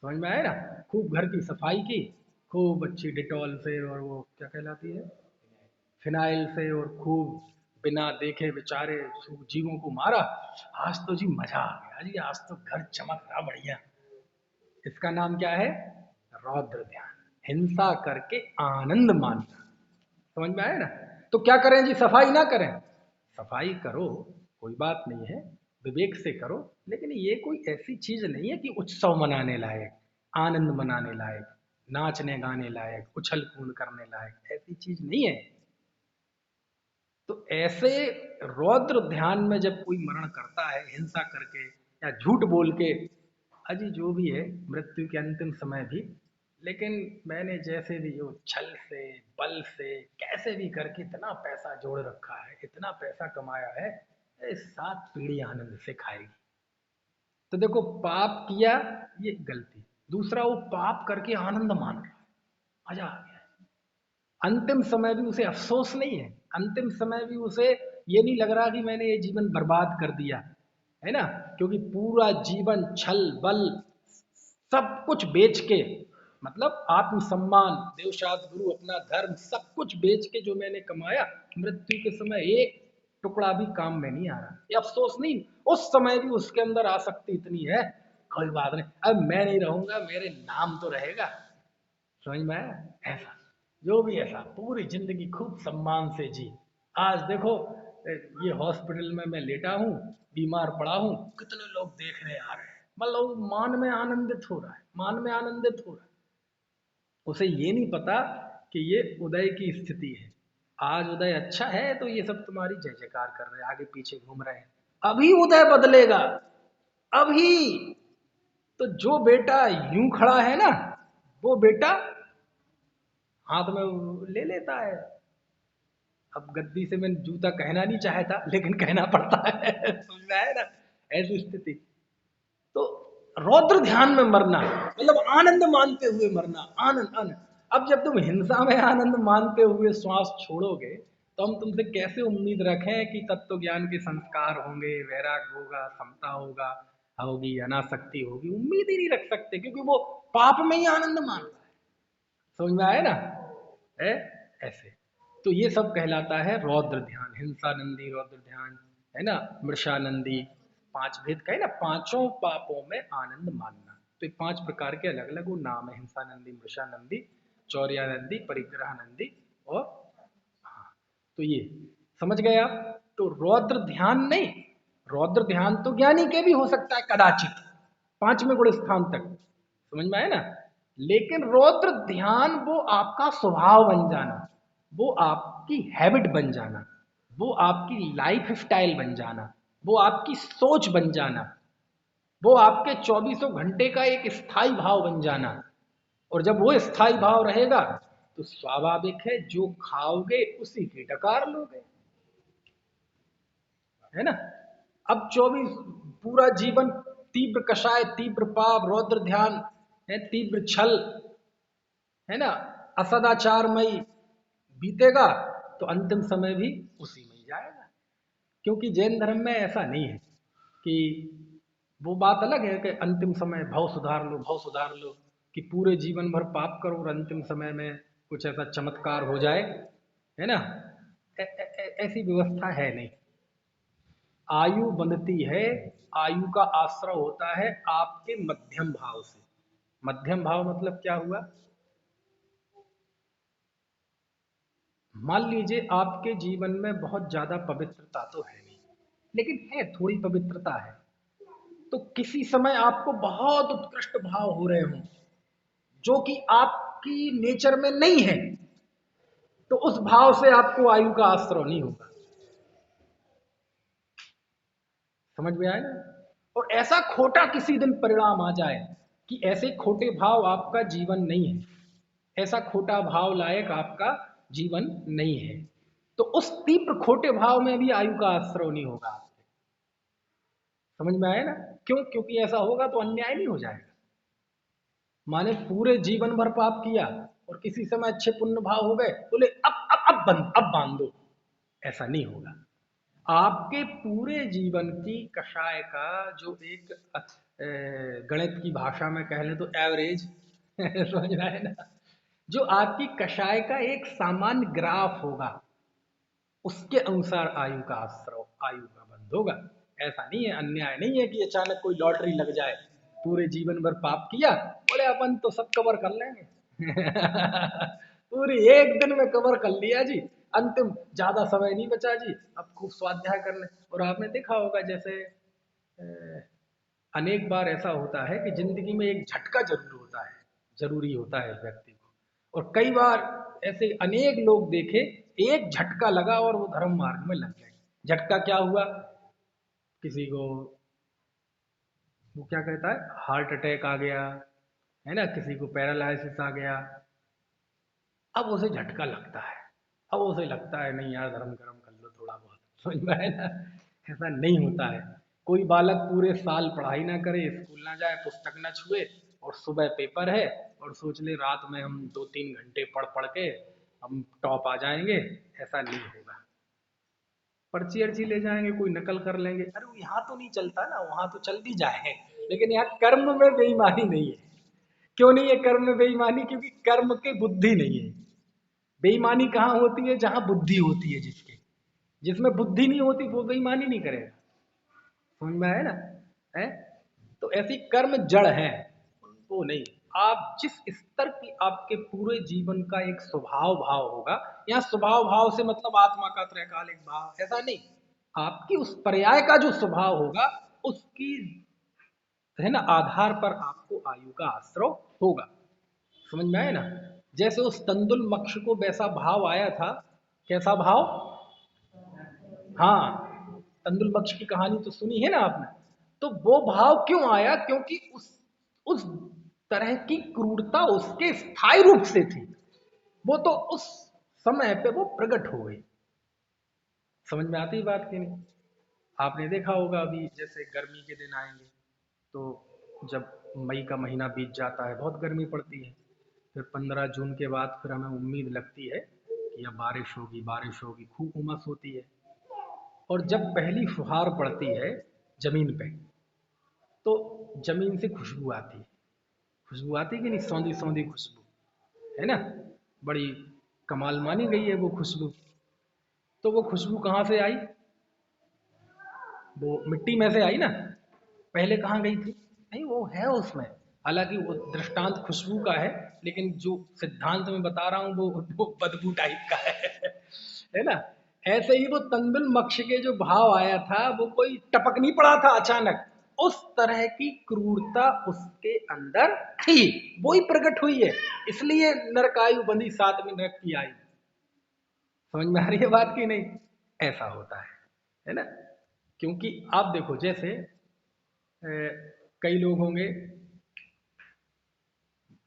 समझ में आया ना? खूब घर की सफाई की, खूब अच्छी डिटॉल से, और वो क्या कहलाती है, फिनाइल से, और खूब बिना देखे बेचारे जीवों को मारा, आज तो जी मजा आ गया जी, आज तो घर चमक रहा बढ़िया, इसका नाम क्या है? रौद्र ध्यान। हिंसा करके आनंद मानना। समझ में आया ना? तो क्या करें जी? सफाई ना करें? सफाई करो, कोई बात नहीं है, विवेक से करो, लेकिन ये कोई ऐसी चीज नहीं है कि उत्सव मनाने लायक, आनंद मनाने लायक, नाचने गाने लायक, उछल कूद करने लायक, ऐसी चीज नहीं है। तो ऐसे रौद्र ध्यान में जब कोई मरण करता है हिंसा करके या झूठ बोल के, अजी जो भी है, मृत्यु के अंतिम समय भी, लेकिन मैंने जैसे भी जो छल से, बल से, कैसे भी करके इतना पैसा जोड़ रखा है, इतना पैसा कमाया है, 7 पीढ़ी आनंद से खाएगी। तो देखो पाप किया, ये गलती। दूसरा, वो पाप करके आनंद मान रहा है, मजा आ गया। अंतिम समय भी उसे अफसोस नहीं है, अंतिम समय भी उसे ये नहीं लग रहा कि मैंने ये जीवन बर्बाद कर दिया, है ना, क्योंकि पूरा जीवन छल बल सब कुछ बेच के, मतलब आत्मसम्मान, देवशास्त्र गुरु, अपना धर्म, सब कुछ बेच के जो मैंने कमाया, मृत्यु के समय एक टुकड़ा भी काम में नहीं आ रहा, ये अफसोस नहीं। उस समय भी उसके अंदर आसक्ति इतनी है, कोई बात नहीं, अब मैं नहीं रहूंगा, मेरे नाम तो रहेगा। समझ में आया? ऐसा जो भी, ऐसा पूरी जिंदगी खूब सम्मान से जी। आज देखो ये हॉस्पिटल में मैं लेटा हूँ, बीमार पड़ा हूँ, कितने लोग देखने आ रहे हैं, मतलब मान में आनंदित हो रहा है, मान में आनंदित हो रहा है। उसे ये नहीं पता कि ये उदय की स्थिति है, आज उदय अच्छा है तो ये सब तुम्हारी जय जयकार कर रहे हैं, आगे पीछे घूम रहे हैं, अभी उदय बदलेगा, अभी। तो जो बेटा यूं खड़ा है ना, वो बेटा हाथ में ले लेता है। अब गद्दी से मैंने जूता कहना नहीं चाहता, लेकिन कहना पड़ता है। समझ में आया ना? ऐसी स्थिति। तो रौद्र ध्यान में मरना मतलब आनंद मानते हुए मरना, आनंद आनंद। अब जब तुम हिंसा में आनंद मानते हुए श्वास छोड़ोगे, तो हम तुमसे कैसे उम्मीद रखें कि तत्व ज्ञान के संस्कार होंगे, वैराग होगा, समता होगा, होगी, अनासक्ति होगी? उम्मीद ही नहीं रख सकते, क्योंकि वो पाप में ही आनंद मान रहा है। समझ में आया ना? है ऐसे। तो ये सब कहलाता है रौद्र ध्यान, हिंसानंदी रौद्र ध्यान, है ना, मृषानंदी। 5 भेद कहे ना, 5 पापों में आनंद मानना। तो ये 5 प्रकार के अलग अलग वो नाम है, हिंसानंदी, मृषानंदी, चौर्यानंदी, परिग्रहानंदी, और हाँ, तो ये समझ गए आप? तो रौद्र ध्यान नहीं, रौद्र ध्यान तो ज्ञानी के भी हो सकता है कदाचित, 5वें गुण स्थान तक, समझ में आए ना। लेकिन रौद्र ध्यान वो आपका स्वभाव बन जाना, वो आपकी हैबिट बन जाना, वो आपकी लाइफ स्टाइल बन जाना, वो आपकी सोच बन जाना, वो आपके 24 घंटे का एक स्थायी भाव बन जाना। और जब वो स्थायी भाव रहेगा तो स्वाभाविक है जो खाओगे उसी की डकार लोगे, है ना। अब 24 पूरा जीवन तीव्र कषाय, तीव्र पाप, रौद्र ध्यान है, तीव्र छल, है ना, असदाचारमयी बीतेगा तो अंतिम समय भी उसी में ही जाएगा। क्योंकि जैन धर्म में ऐसा नहीं है कि, वो बात अलग है कि अंतिम समय भव सुधार लो, कि पूरे जीवन भर पाप करो और अंतिम समय में कुछ ऐसा चमत्कार हो जाए, है ना। ऐसी व्यवस्था है नहीं। आयु बनती है, आयु का आश्रय होता है आपके मध्यम भाव से। मध्यम भाव मतलब क्या हुआ? मान लीजिए आपके जीवन में बहुत ज्यादा पवित्रता तो है नहीं, लेकिन है थोड़ी पवित्रता है, तो किसी समय आपको बहुत उत्कृष्ट भाव हो रहे हों जो कि आपकी नेचर में नहीं है, तो उस भाव से आपको आयु का आश्रय नहीं होगा। समझ में आया ना। और ऐसा खोटा किसी दिन परिणाम आ जाए कि ऐसे खोटे भाव आपका जीवन नहीं है, ऐसा खोटा भाव लायक आपका जीवन नहीं है, तो उस तीव्र खोटे भाव में भी आयु का आश्रय नहीं होगा आपके। समझ में आया ना। क्यों? क्योंकि ऐसा होगा तो अन्याय नहीं हो जाएगा। माने पूरे जीवन भर पाप किया और किसी समय अच्छे पुण्य भाव हो गए, बोले अब बांध दो, ऐसा नहीं होगा। आपके पूरे जीवन की कषाय का जो एक गणित की भाषा में कह लें तो एवरेज समझ रहा है ना, जो आपकी कषाय का एक सामान्य ग्राफ होगा, उसके अनुसार आयु का आश्रय, आयु का बंध होगा। ऐसा नहीं है, अन्याय नहीं है कि अचानक कोई लॉटरी लग जाए, पूरे जीवन भर पाप किया, बोले अपन तो सब कवर कर लेंगे पूरी एक दिन में कवर कर लिया जी, अंतिम ज्यादा समय नहीं बचा जी, अब खूब स्वाध्याय करने। और आपने देखा होगा जैसे अनेक बार ऐसा होता है कि जिंदगी में एक झटका जरूर होता है, जरूरी होता है व्यक्ति को। और कई बार ऐसे अनेक लोग देखे, एक झटका लगा और वो धर्म मार्ग में लग गए। झटका क्या हुआ? किसी को वो क्या कहता है, हार्ट अटैक आ गया, है ना, किसी को पैरालिसिस आ गया। अब उसे झटका लगता है, अब उसे लगता है नहीं यार धर्म कर्म कर लो थोड़ा बहुत, समझ में है ना। ऐसा नहीं होता है। कोई बालक पूरे साल पढ़ाई ना करे, स्कूल ना जाए, पुस्तक ना छुए, और सुबह पेपर है और सोच ले रात में हम 2-3 घंटे पढ़ पढ़ के हम टॉप आ जाएंगे, ऐसा नहीं होगा। पर्ची अर्ची ले जाएंगे, कोई नकल कर लेंगे, अरे वो यहाँ तो नहीं चलता ना, वहां तो चल भी जाए, लेकिन यहाँ कर्म में बेईमानी नहीं है। क्यों नहीं है कर्म में बेईमानी? क्योंकि कर्म की बुद्धि नहीं है। बेईमानी कहाँ होती है? जहां बुद्धि होती है जिसके, जिसमें बुद्धि नहीं होती वो बेईमानी नहीं करेगा। समझ में आया ना। है तो ऐसी कर्म जड़ है, वो नहीं। आप जिस स्तर की आपके पूरे जीवन का एक स्वभाव भाव होगा, यहाँ स्वभाव भाव से मतलब आत्मा का त्रैकालिक भाव, ऐसा नहीं। आपकी उस पर्याय का जो स्वभाव होगा, उसकी, है ना, आधार पर आपको आयु का आश्रय होगा। समझ में आया ना। जैसे उस तंदुल मक्ष को वैसा भाव आया था, कैसा भाव? हाँ, तंदुल बख्श की कहानी तो सुनी है ना आपने। तो वो भाव क्यों आया? क्योंकि उस तरह की क्रूरता उसके स्थायी रूप से थी, वो तो उस समय पे वो प्रकट हो गई। समझ में आती है बात की नहीं? आपने देखा होगा अभी जैसे गर्मी के दिन आएंगे तो जब मई का महीना बीत जाता है बहुत गर्मी पड़ती है, फिर 15 जून के बाद फिर हमें उम्मीद लगती है कि अब बारिश होगी, बारिश होगी, खूब उमस होती है। और जब पहली फुहार पड़ती है जमीन पे, तो जमीन से खुशबू आती है। खुशबू आती है कि नहीं? सौंधी सौंधी खुशबू, है ना, बड़ी कमाल मानी गई है वो खुशबू। तो वो खुशबू कहाँ से आई? वो मिट्टी में से आई ना। पहले कहाँ गई थी? नहीं, वो है उसमें। हालांकि वो दृष्टांत खुशबू का है, लेकिन जो सिद्धांत में बता रहा हूँ वो बदबू टाइप का है है ना। ऐसे ही वो तंदुल मक्ष के जो भाव आया था वो कोई टपक नहीं पड़ा था अचानक, उस तरह की क्रूरता उसके अंदर थी, वो ही प्रकट हुई है, इसलिए नरकायु बंधी 7वीं नरक की आई। समझ में आ रही है बात की नहीं? ऐसा होता है ना? क्योंकि आप देखो जैसे कई लोग होंगे,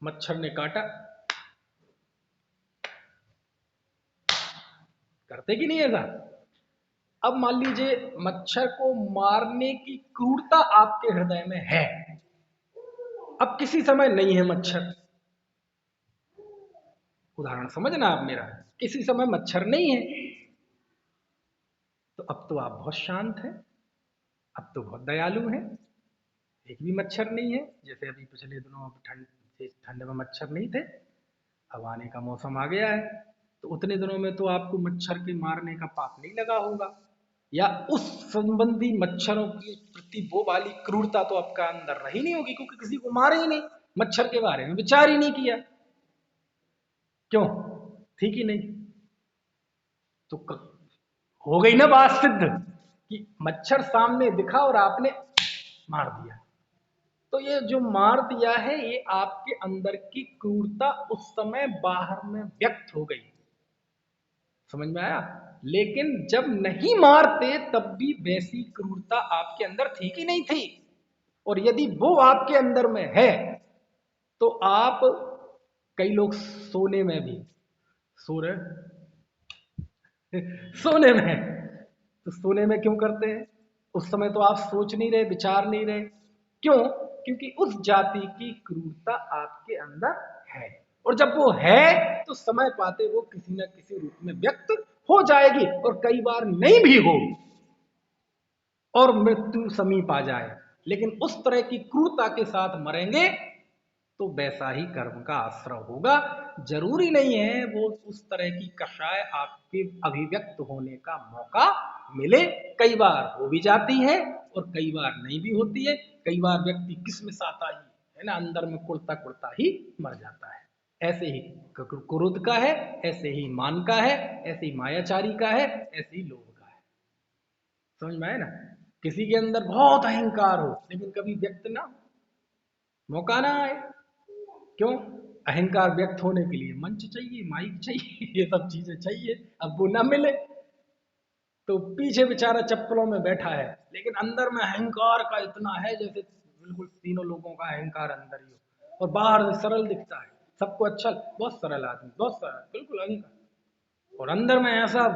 मच्छर ने काटा, करते कि नहीं ऐसा? अब मान लीजिए मच्छर को मारने की क्रूरता आपके हृदय में है, अब किसी समय नहीं है मच्छर, उदाहरण समझना आप मेरा, किसी समय मच्छर नहीं है, तो अब तो आप बहुत शांत हैं, अब तो बहुत दयालु हैं, एक भी मच्छर नहीं है। जैसे अभी पिछले दिनों ठंड में मच्छर नहीं थे, अब आने का मौसम आ गया है, तो उतने दिनों में तो आपको मच्छर के मारने का पाप नहीं लगा होगा, या उस संबंधी मच्छरों की प्रति वो वाली क्रूरता तो आपका अंदर रही नहीं होगी, क्योंकि किसी को मारे ही नहीं, मच्छर के बारे में विचार ही नहीं किया। क्यों? थी कि नहीं? तो हो गई ना बात सिद्ध कि मच्छर सामने दिखा और आपने मार दिया, तो ये जो मार दिया है ये आपके अंदर की क्रूरता उस समय बाहर में व्यक्त हो गई। समझ में आया? लेकिन जब नहीं मारते तब भी वैसी क्रूरता आपके अंदर थी कि नहीं थी? और यदि वो आपके अंदर में है तो आप, कई लोग सोने में भी सो रहे सोने में, तो सोने में क्यों करते हैं? उस समय तो आप सोच नहीं रहे, विचार नहीं रहे, क्यों? क्योंकि उस जाति की क्रूरता आपके अंदर है, और जब वो है तो समय पाते वो किसी न किसी रूप में व्यक्त हो जाएगी, और कई बार नहीं भी हो और मृत्यु समीप आ जाए, लेकिन उस तरह की क्रूरता के साथ मरेंगे तो वैसा ही कर्म का आश्रय होगा। जरूरी नहीं है वो उस तरह की कषाय आपके अभिव्यक्त होने का मौका मिले, कई बार हो भी जाती है और कई बार नहीं भी होती है, कई बार व्यक्ति किस्मत आता ही है ना, अंदर में कुड़ता कुड़ता ही मर जाता है। ऐसे ही क्रोध का है, ऐसे ही मान का है, ऐसे ही मायाचारी का है, ऐसे ही लोभ का है। समझ में आए ना? किसी के अंदर बहुत अहंकार हो लेकिन कभी व्यक्त ना, मौका ना आए, क्यों? अहंकार व्यक्त होने के लिए मंच चाहिए, माइक चाहिए, ये सब चीजें चाहिए, अब वो ना मिले तो पीछे बेचारा चप्पलों में बैठा है, लेकिन अंदर में अहंकार का इतना है जैसे बिल्कुल तीनों लोगों का अहंकार अंदर ही हो, और बाहर से सरल दिखता है, सबको अच्छा, बहुत सरल आदमी, बहुत सरल, बिल्कुल अहंकार, और अंदर में ऐसा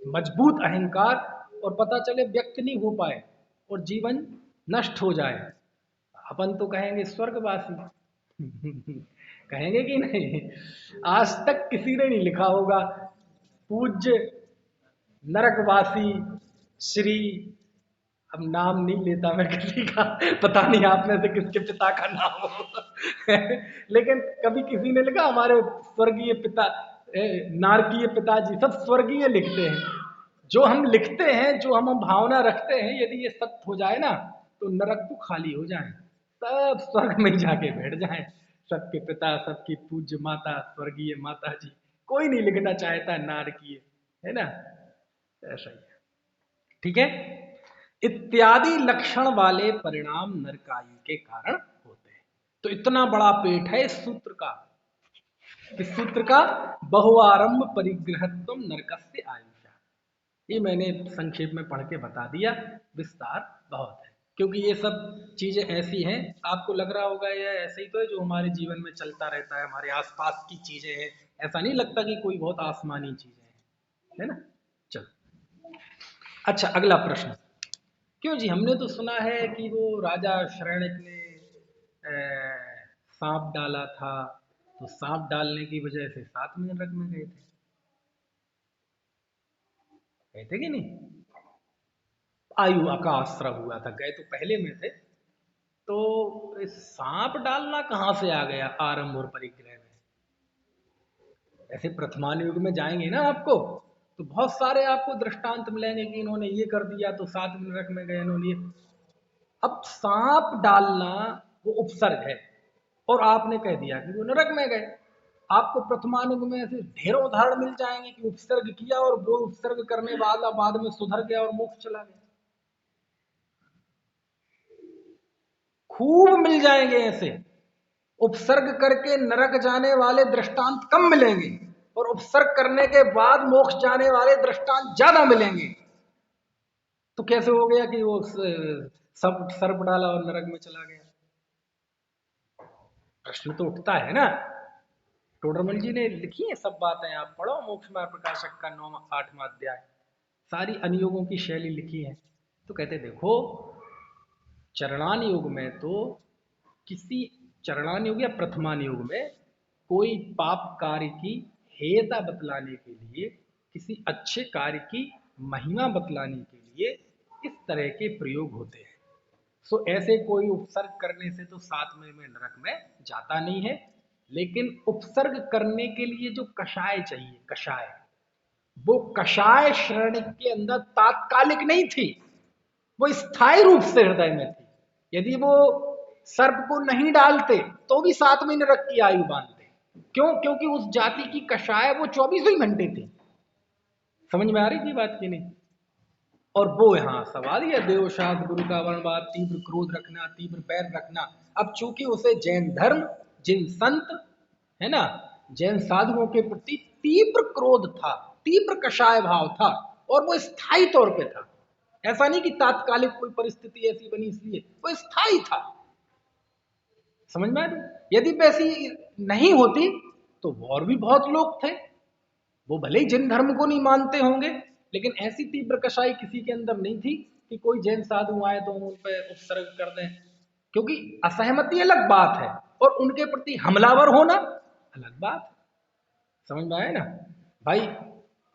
मजबूत अहंकार, और पता चले व्यक्त नहीं हो पाए और जीवन नष्ट हो जाए, अपन तो कहेंगे स्वर्गवासी कहेंगे कि नहीं? आज तक किसी ने नहीं लिखा होगा पूज्य नरकवासी श्री, अब नाम नहीं लेता मैं किसी का, पता नहीं आप में से किसके पिता का नाम हो लेकिन कभी किसी ने लिखा हमारे स्वर्गीय पिता, नारकीय पिताजी, सब स्वर्गीय लिखते हैं। जो हम लिखते हैं, जो हम भावना रखते हैं, यदि ये सत्य हो जाए ना तो नरक तो खाली हो जाए, सब स्वर्ग में जाके बैठ जाए, सबके पिता, सबकी पूज्य माता, स्वर्गीय माता जी, कोई नहीं लिखना चाहता नारकीय, है ना? ऐसा ही है। ठीक है, इत्यादि लक्षण वाले परिणाम नरकायु के कारण होते हैं। तो इतना बड़ा पेट है इस सूत्र का, इस सूत्र का बहुआरंभ परिग्रहत्व नरकस्य आयुषा, ये मैंने संक्षेप में पढ़ के बता दिया, विस्तार बहुत है, क्योंकि ये सब चीजें ऐसी हैं, आपको लग रहा होगा ये ऐसे ही तो है जो हमारे जीवन में चलता रहता है, हमारे आसपास की चीजें हैं, ऐसा नहीं लगता कि कोई बहुत आसमानी चीजें हैं, है ना? चलो, अच्छा अगला प्रश्न। क्यों जी, हमने तो सुना है कि वो राजा शरण्यक ने सांप डाला था, तो सांप डालने की वजह से 7वें नरक में गए थे, गए थे कि नहीं? आयु का आश्रय हुआ था, गए तो पहले में थे, तो सांप डालना कहां से आ गया आरंभ और परिग्रह में? ऐसे प्रथमान युग में जाएंगे ना आपको, तो बहुत सारे आपको दृष्टांत मिलेंगे कि इन्होंने ये कर दिया तो 7वें नरक में गए, इन्होंने ये। अब सांप डालना वो उपसर्ग है और आपने कह दिया कि वो नरक में गए, आपको प्रथमानुग में ऐसे ढेरों उदाहरण मिल जाएंगे कि उपसर्ग किया और वो उपसर्ग करने वाला बाद में सुधर गया और मोक्ष चला गया। खूब मिल जाएंगे ऐसे। उपसर्ग करके नरक जाने वाले दृष्टांत कम मिलेंगे और उपसर्ग करने के बाद मोक्ष जाने वाले दृष्टांत ज्यादा मिलेंगे। तो कैसे हो गया कि वो सब सर्प डाला और नरक में चला गया? प्रश्न तो उठता है ना। टोडरमल जी ने लिखी है सब बातें, आप पढ़ो मोक्ष मार्ग प्रकाशक का 9वां 8वां अध्याय, सारी अनुयोगों की शैली लिखी है। तो कहते देखो, चरणान योग में तो किसी चरणान योग या प्रथमान योग में कोई पाप कार्य की हेयता बतलाने के लिए, किसी अच्छे कार्य की महिमा बतलाने के लिए इस तरह के प्रयोग होते हैं। सो ऐसे कोई उपसर्ग करने से तो सातवें में नरक में जाता नहीं है। लेकिन उपसर्ग करने के लिए जो कषाय चाहिए, कषाय, वो कषाय श्रेणी के अंदर तात्कालिक नहीं थी, वो स्थायी रूप से हृदय में थी। यदि वो सर्प को नहीं डालते तो भी 7 महीने नरक की आयु बांधते। क्यों? क्योंकि उस जाति की कषाय वो 24 ही घंटे थी। समझ में आ रही थी बात की नहीं? और वो यहाँ सवाल ही है, देवशाद गुरु का वर्णवाद, तीव्र क्रोध रखना, तीव्र बैर रखना। अब चूंकि उसे जैन धर्म, जिन संत है ना, जैन साधुओं के प्रति तीव्र क्रोध था, तीव्र कषाय भाव था, और वो स्थायी तौर पे था। ऐसा नहीं कि तात्कालिक कोई परिस्थिति ऐसी बनी इसलिए, वो स्थायी था। समझ में आ रही? यदि वैसी नहीं होती तो और भी बहुत लोग थे, वो भले ही जिन धर्म को नहीं मानते होंगे, लेकिन ऐसी तीव्र कषाई किसी के अंदर नहीं थी कि कोई जैन साधु आए तो उन पर उपसर्ग कर दें। क्योंकि असहमति अलग बात है और उनके प्रति हमलावर होना अलग बात। समझ में आया ना भाई?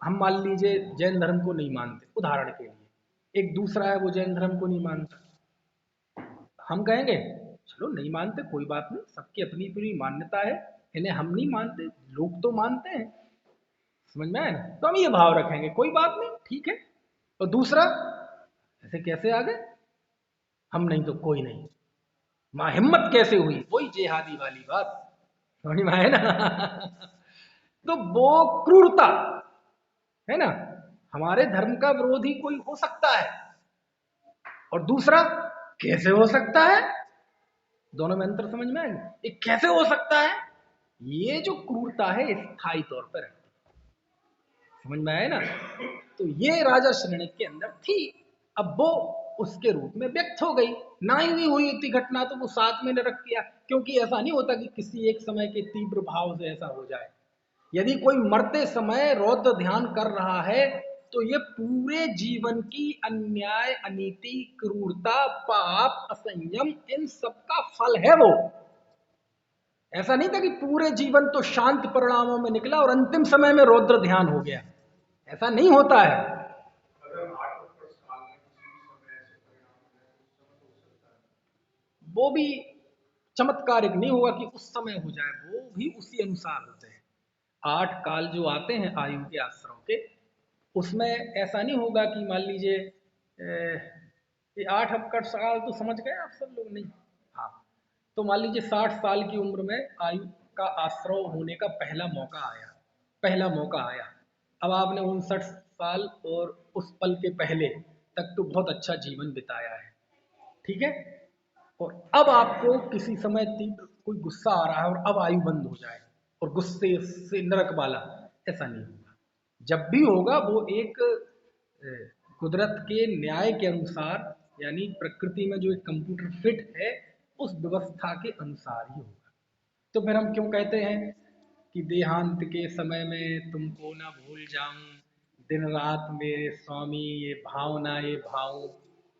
हम मान लीजिए जैन धर्म को नहीं मानते, उदाहरण के लिए, एक दूसरा है वो जैन धर्म को नहीं मानता, हम कहेंगे चलो नहीं मानते कोई बात नहीं, सबकी अपनी अपनी मान्यता है, इन्हें हम नहीं मानते, लोग तो मानते हैं। समझ में आया ना? तो हम ये भाव रखेंगे, कोई बात नहीं, ठीक है। और दूसरा, ऐसे कैसे आ गए, हम नहीं तो कोई नहीं, मां हिम्मत कैसे हुई, वही जेहादी वाली बात। समझ में आया ना? तो वो क्रूरता है ना। हमारे धर्म का विरोधी कोई हो सकता है, और दूसरा कैसे हो सकता है, दोनों में अंतर समझ में आएगा। ये कैसे हो सकता है, ये जो क्रूरता है स्थायी तौर पर है। समझ में आया ना? तो ये राजा श्रेणी के अंदर थी, अब वो उसके रूप में व्यक्त हो गई। ना ही हुई इतनी घटना तो वो 7 में नरक किया, क्योंकि ऐसा नहीं होता कि किसी एक समय के तीव्र भाव से ऐसा हो जाए। यदि कोई मरते समय रौद्र ध्यान कर रहा है तो ये पूरे जीवन की अन्याय, अनीति, क्रूरता, पाप, असंयम, इन सब का फल है वो। ऐसा नहीं था कि पूरे जीवन तो शांत परिणामों में निकला और अंतिम समय में रौद्र ध्यान हो गया, ऐसा नहीं होता है। वो भी चमत्कारिक नहीं होगा कि उस समय हो जाए, वो भी उसी अनुसार होते हैं। 8 काल जो आते हैं आयु के आश्रम के, उसमें ऐसा नहीं होगा कि मान लीजिए ये 8 अक्कड़ साल तो समझ गए आप सब लोग, नहीं? हाँ, तो मान लीजिए 60 साल की उम्र में आयु का आश्रय होने का पहला मौका आया, पहला मौका आया। अब आपने 59 साल और उस पल के पहले तक तो बहुत अच्छा जीवन बिताया है, ठीक है। और अब आपको किसी समय तीव्र कोई गुस्सा आ रहा है और अब आयु बंद हो जाए और गुस्से से नरक वाला, ऐसा नहीं होगा। जब भी होगा वो एक कुदरत के न्याय के अनुसार, यानी प्रकृति में जो एक कंप्यूटर फिट है उस व्यवस्था के अनुसार ही होगा। तो फिर हम क्यों कहते हैं कि देहांत के समय में तुमको ना भूल जाऊं, दिन रात मेरे स्वामी ये भावना ये भाव,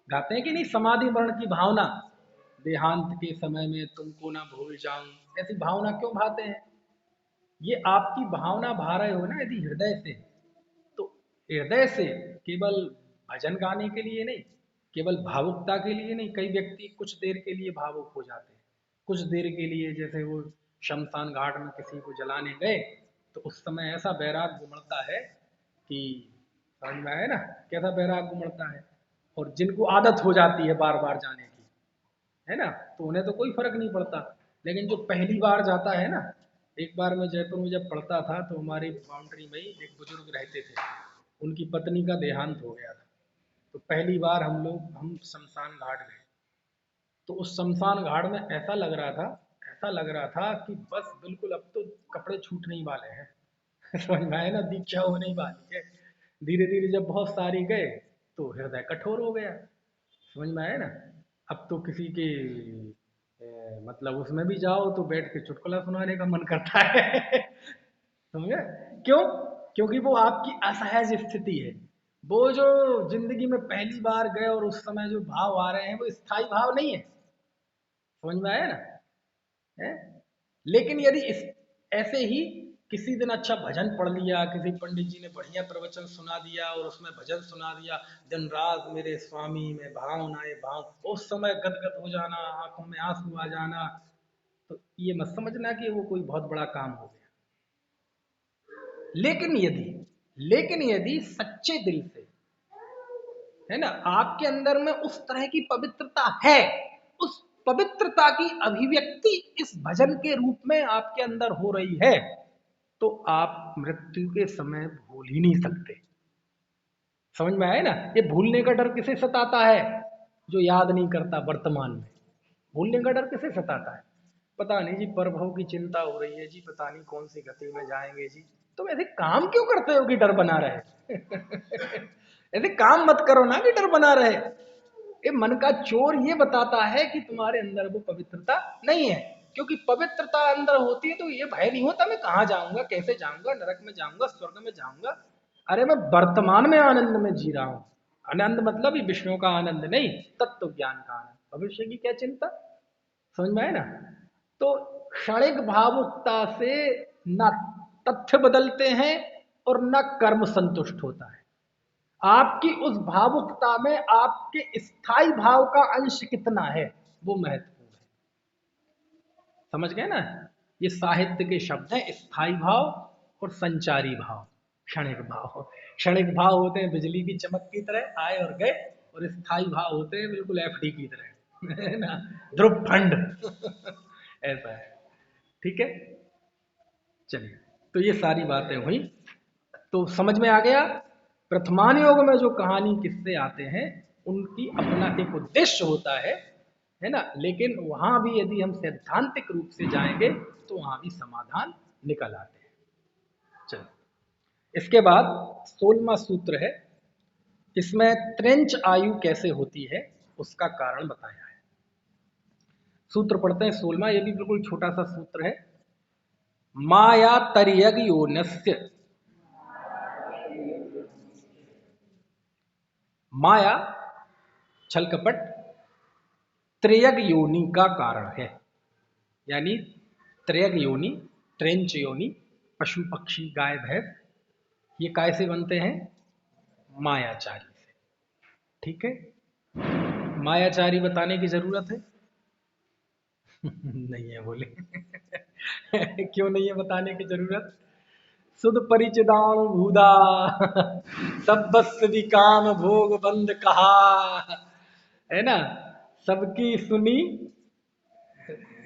गाते हैं कि नहीं, समाधि मरण की भावना, देहांत के समय में तुमको ना भूल जाऊं, ऐसी भावना क्यों भाते हैं? ये आपकी भावना भा रहे हो ना यदि हृदय से, तो हृदय से, केवल भजन गाने के लिए नहीं, केवल भावुकता के लिए नहीं। कई व्यक्ति कुछ देर के लिए भावुक हो जाते हैं, कुछ देर के लिए, जैसे वो शमशान घाट में किसी को जलाने गए तो उस समय ऐसा बैराग उमड़ता है कि, समझ में आया ना कैसा बैराग उमड़ता है। और जिनको आदत हो जाती है बार बार जाने की, है ना, तो उन्हें तो कोई फर्क नहीं पड़ता। लेकिन जो पहली बार जाता है ना, एक बार मैं जयपुर में जब पढ़ता था तो हमारी बाउंड्री में ही एक बुजुर्ग रहते थे, उनकी पत्नी का देहांत हो गया था। तो पहली बार हम शमशान घाट गए। तो उस शमशान घाट में ऐसा लग रहा था, ऐसा लग रहा था कि बस बिल्कुल अब तो कपड़े छूटने ही वाले हैं। समझ में आया ना, दीक्षा होने ही वाली है। धीरे धीरे जब बहुत सारी गए तो हृदय कठोर हो गया। समझ में आया ना। अब तो किसी के मतलब उसमें भी जाओ तो बैठ के चुटकुला सुनाने का मन करता है। समझे? क्यों? क्योंकि वो आपकी असहज स्थिति है। वो जो जिंदगी में पहली बार गए और उस समय जो भाव आ रहे हैं वो स्थायी भाव नहीं है। समझ में आया ना? है? लेकिन यदि इस ऐसे ही किसी दिन अच्छा भजन पढ़ लिया, किसी पंडित जी ने बढ़िया प्रवचन सुना दिया और उसमें भजन सुना दिया, दिन रात मेरे स्वामी में भाव नाए भाव, उस समय गदगद हो जाना, आंखों में आंसू आ जाना, तो ये मत समझना कि वो कोई बहुत बड़ा काम हो गया। लेकिन यदि लेकिन यदि सच्चे दिल से, है ना, आपके अंदर में उस तरह की पवित्रता है, उस पवित्रता की अभिव्यक्ति इस भजन के रूप में आपके अंदर हो रही है, तो आप मृत्यु के समय भूल ही नहीं सकते। समझ में आया ना? ये भूलने का डर किसे सताता है? जो याद नहीं करता वर्तमान में। भूलने का डर किसे सताता है? पता नहीं जी, प्रभु की चिंता हो रही है जी, पता नहीं कौन सी गति में जाएंगे जी। तुम ऐसे काम क्यों करते हो कि डर बना रहे? ऐसे काम मत करो ना कि डर बना रहे। ये मन का चोर ये बताता है कि तुम्हारे अंदर वो पवित्रता नहीं है। क्योंकि पवित्रता अंदर होती है तो ये भय नहीं होता मैं कहाँ जाऊंगा, कैसे जाऊंगा, नरक में जाऊंगा, स्वर्ग में जाऊंगा। अरे मैं वर्तमान में आनंद में जी रहा हूं। आनंद मतलब ही विषयों का आनंद नहीं, तत्व ज्ञान का आनंद। भविष्य की क्या चिंता? समझ में आए ना? तो क्षणिक भावुकता से न तथ्य बदलते हैं और न कर्म संतुष्ट होता है। आपकी उस भावुकता में आपके स्थायी भाव का अंश कितना है, वो महत्वपूर्ण है। समझ गए ना? ये साहित्य के शब्द हैं, स्थायी भाव और संचारी भाव, क्षणिक भाव। क्षणिक भाव होते हैं बिजली की चमक की तरह, आए और गए, और स्थायी भाव होते हैं बिल्कुल एफडी की तरह, है ना, ध्रुव फंड। ऐसा है। ठीक है, चलिए। तो ये सारी बातें हुई, तो समझ में आ गया। प्रथमान योग में जो कहानी किस्से आते हैं उनकी अपना एक उद्देश्य होता है ना। लेकिन वहां भी यदि हम सैद्धांतिक रूप से जाएंगे तो वहां भी समाधान निकल आते हैं। चलो, इसके बाद 16वां सूत्र है। इसमें त्रेंच आयु कैसे होती है उसका कारण बताया है। सूत्र पढ़ते हैं 16वां, ये भी बिल्कुल छोटा सा सूत्र है। माया तर्यग योनस्य, माया छल कपट त्रयग योनि का कारण है। यानी त्रयग योनि, ट्रेंच योनि, पशु पक्षी गाय भैंस, ये काय से बनते हैं? मायाचारी से। ठीक है, मायाचारी बताने की जरूरत है? नहीं है, बोले। क्यों नहीं है बताने की जरूरत? सुध परिचिदान भूदा, सब बस विकाम भोग बंद कहा, है ना, सबकी सुनी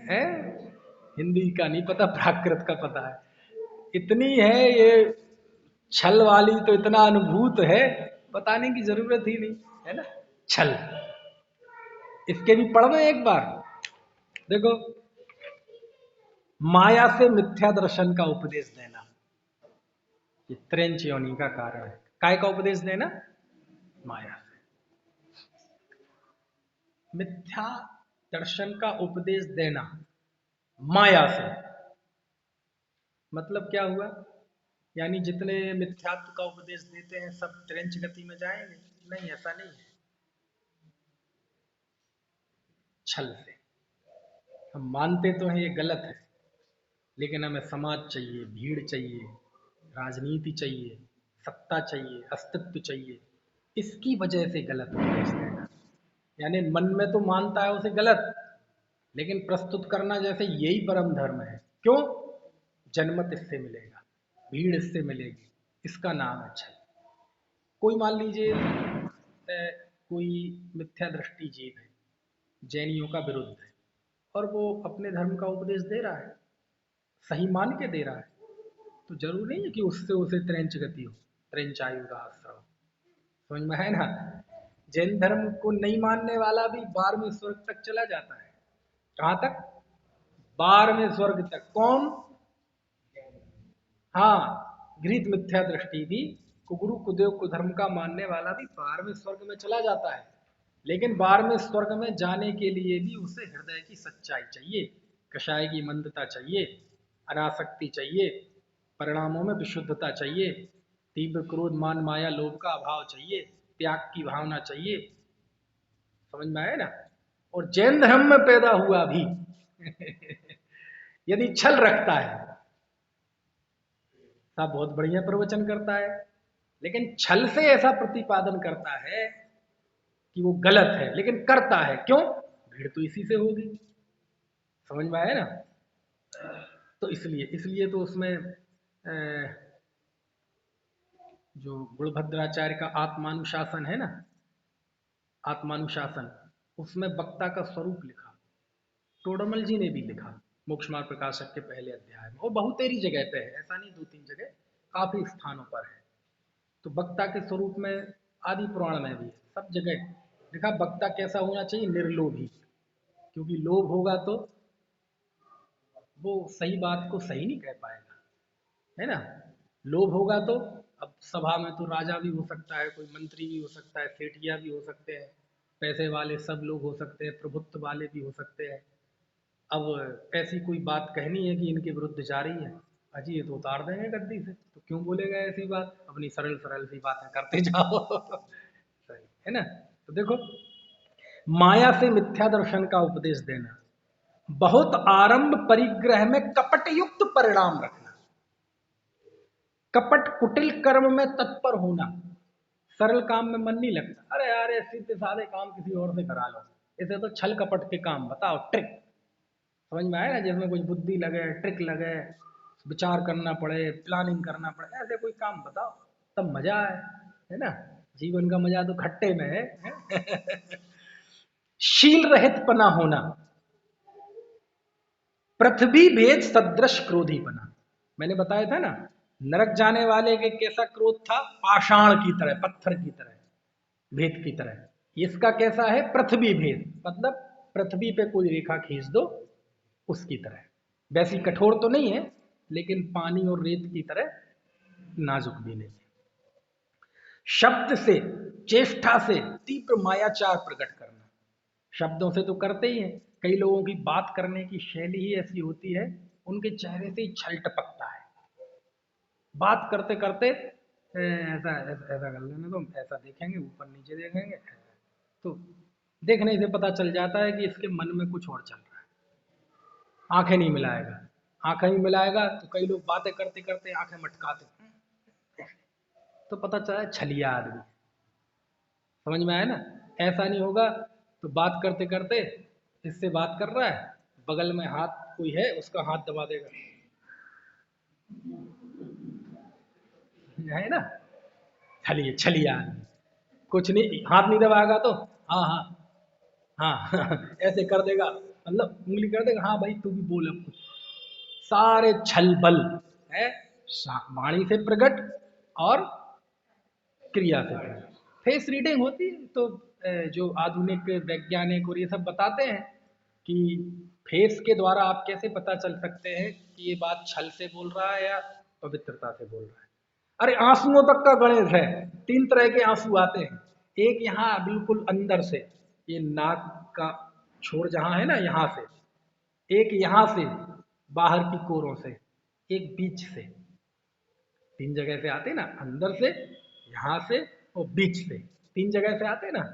है। हिंदी का नहीं पता, प्राकृत का पता है। इतनी है ये छल वाली, तो इतना अनुभूत है, बताने की जरूरत ही नहीं, है ना। छल, इसके भी पढ़ रहे एक बार। देखो, माया से मिथ्या दर्शन का उपदेश देना, ये त्रेंच योनि का कारण है। काय का उपदेश देना? माया से। मिथ्या दर्शन का उपदेश देना माया से, मतलब क्या हुआ? यानी जितने मिथ्यात्व का उपदेश देते हैं सब त्रेंच गति में जाएंगे? नहीं, ऐसा नहीं है। छल से। हम मानते तो हैं ये गलत है, लेकिन हमें समाज चाहिए, भीड़ चाहिए, राजनीति चाहिए, सत्ता चाहिए, अस्तित्व चाहिए, इसकी वजह से गलत उपदेश देना। यानी मन में तो मानता है उसे गलत, लेकिन प्रस्तुत करना जैसे यही परम धर्म है। क्यों? जनमत इससे मिलेगा, भीड़ इससे मिलेगी, इसका नाम है छल। कोई मान लीजिए कोई मिथ्या दृष्टि जीव है, जैनियों का विरुद्ध है, और वो अपने धर्म का उपदेश दे रहा है, सही मान के दे रहा है, तो जरूर नहीं है कि उससे उसे त्रेंच गति हो, त्रेंचायु सहस्रम। समझ में है ना? जैन धर्म को नहीं मानने वाला भी 12वें स्वर्ग तक चला जाता है। कहां तक? 12वें स्वर्ग तक। कौन? हाँ, घृत मिथ्या दृष्टि भी, कुगुरु कुदेव कुधर्म का मानने वाला भी 12वें स्वर्ग में चला जाता है। लेकिन 12वें स्वर्ग में जाने के लिए भी उसे हृदय की सच्चाई चाहिए, कषाय की मंदता चाहिए, अनासक्ति चाहिए, परिणामों में विशुद्धता चाहिए, तीव्र क्रोध मान माया लोभ का अभाव चाहिए, त्याग की भावना चाहिए। समझ में आया ना? और जैन धर्म में पैदा हुआ भी यदि छल रखता है, सब बहुत बढ़िया प्रवचन करता है, लेकिन छल से ऐसा प्रतिपादन करता है कि वो गलत है, लेकिन करता है क्यों? भीड़ तो इसी से होगी। समझ में आया ना? तो इसलिए इसलिए तो उसमें जो गुणभद्राचार्य का आत्मानुशासन है ना, आत्मानुशासन, उसमें वक्ता का स्वरूप लिखा, टोडरमल जी ने भी लिखा मोक्ष मार्ग प्रकाशक के पहले अध्याय में, और बहुतेरी जगह पे है, ऐसा नहीं 2-3 जगह, काफी स्थानों पर है। तो वक्ता के स्वरूप में आदि पुराण में भी है, सब जगह लिखा वक्ता कैसा होना चाहिए, निर्लोभी। क्योंकि लोभ होगा तो वो सही बात को सही नहीं कह पाएगा, है ना? लोभ होगा तो, अब सभा में तो राजा भी हो सकता है, कोई मंत्री भी हो सकता है, सेठिया भी हो सकते हैं, पैसे वाले सब लोग हो सकते हैं, प्रभुत्व वाले भी हो सकते हैं। अब ऐसी कोई बात कहनी है कि इनके विरुद्ध जा रही है, अजी ये तो उतार देंगे गद्दी से, तो क्यों बोलेगा ऐसी बात? अपनी सरल सरल सी बातें करते जाओ सही है ना? तो देखो, माया से मिथ्या दर्शन का उपदेश देना, बहुत आरंभ परिग्रह में कपट युक्त परिणाम रखना, कपट कुटिल कर्म में तत्पर होना, सरल काम में मन नहीं लगता, अरे यार सीधे साधे काम किसी और से करा लो, इसे तो छल कपट के काम बताओ, ट्रिक। समझ में आया ना? जिसमें कुछ बुद्धि लगे, ट्रिक लगे, विचार करना पड़े, प्लानिंग करना पड़े, ऐसे कोई काम बताओ, तब मजा है ना? जीवन का मजा तो खट्टे में है शील रहित पना होना, पृथ्वी भेद सदृश क्रोधी बना। मैंने बताया था ना, नरक जाने वाले के कैसा क्रोध था? पाषाण की तरह, पत्थर की तरह, भेद की तरह। इसका कैसा है? पृथ्वी भेद, मतलब पृथ्वी पे कोई रेखा खींच दो उसकी तरह। वैसी कठोर तो नहीं है, लेकिन पानी और रेत की तरह नाजुक भी नहीं है। शब्द से, चेष्टा से तीव्र मायाचार प्रकट करना, शब्दों से तो करते ही हैं, कई लोगों की बात करने की शैली ही ऐसी होती है, उनके चेहरे से ही छल टपकता है। बात करते करते ऐसा ऐसा ऐसा कर लेना, तो ऐसा देखेंगे, ऊपर नीचे देखेंगे, तो देखने से पता चल जाता है कि इसके मन में कुछ और चल रहा है। आंखें नहीं मिलाएगा, आंखें नहीं मिलाएगा तो कई लोग बातें करते करते आंखें मटकाते, तो पता चला छलिया आदमी। समझ में आया ना? ऐसा नहीं होगा तो बात करते करते इससे बात कर रहा है, बगल में हाथ कोई है उसका हाथ दबा देगा, है ना? छलिए छलिया आदमी, कुछ नहीं, हाथ नहीं दबाएगा तो हाँ हाँ हाँ ऐसे कर देगा, मतलब उंगली कर देगा, हाँ भाई तू भी बोल अब कुछ। सारे छल बल है, वाणी से प्रकट और क्रिया से प्रकट। फेस रीडिंग होती है तो जो आधुनिक वैज्ञानिक और ये सब बताते हैं कि फेस के द्वारा आप कैसे पता चल सकते हैं कि ये बात छल से बोल रहा है या पवित्रता से बोल रहा है। अरे आंसुओं तक का गणित है, 3 तरह के आंसू आते हैं, एक यहाँ बिल्कुल अंदर से, ये नाक का छोर जहां है ना, यहाँ से, एक यहाँ से बाहर की कोरों से, एक बीच से। 3 जगह से आते ना, अंदर से, यहाँ से और बीच से, 3 जगह से आते ना।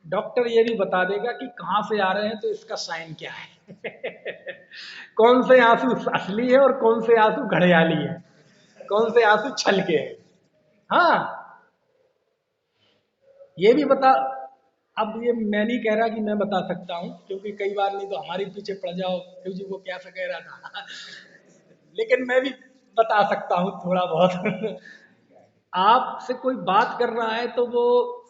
डॉक्टर ये भी बता देगा कि कहाँ से आ रहे हैं तो इसका साइन क्या है कौन से आंसू असली है और कौन से आंसू घड़ियाली है, कौन से आंसू छल के है। हाँ, ये भी बता। अब ये मैं नहीं कह रहा कि मैं बता सकता हूं, क्योंकि कई बार नहीं तो हमारे पीछे पड़ जाओ, क्योंकि वो कैसा कह रहा था लेकिन मैं भी बता सकता हूं थोड़ा बहुत आपसे कोई बात कर रहा है तो वो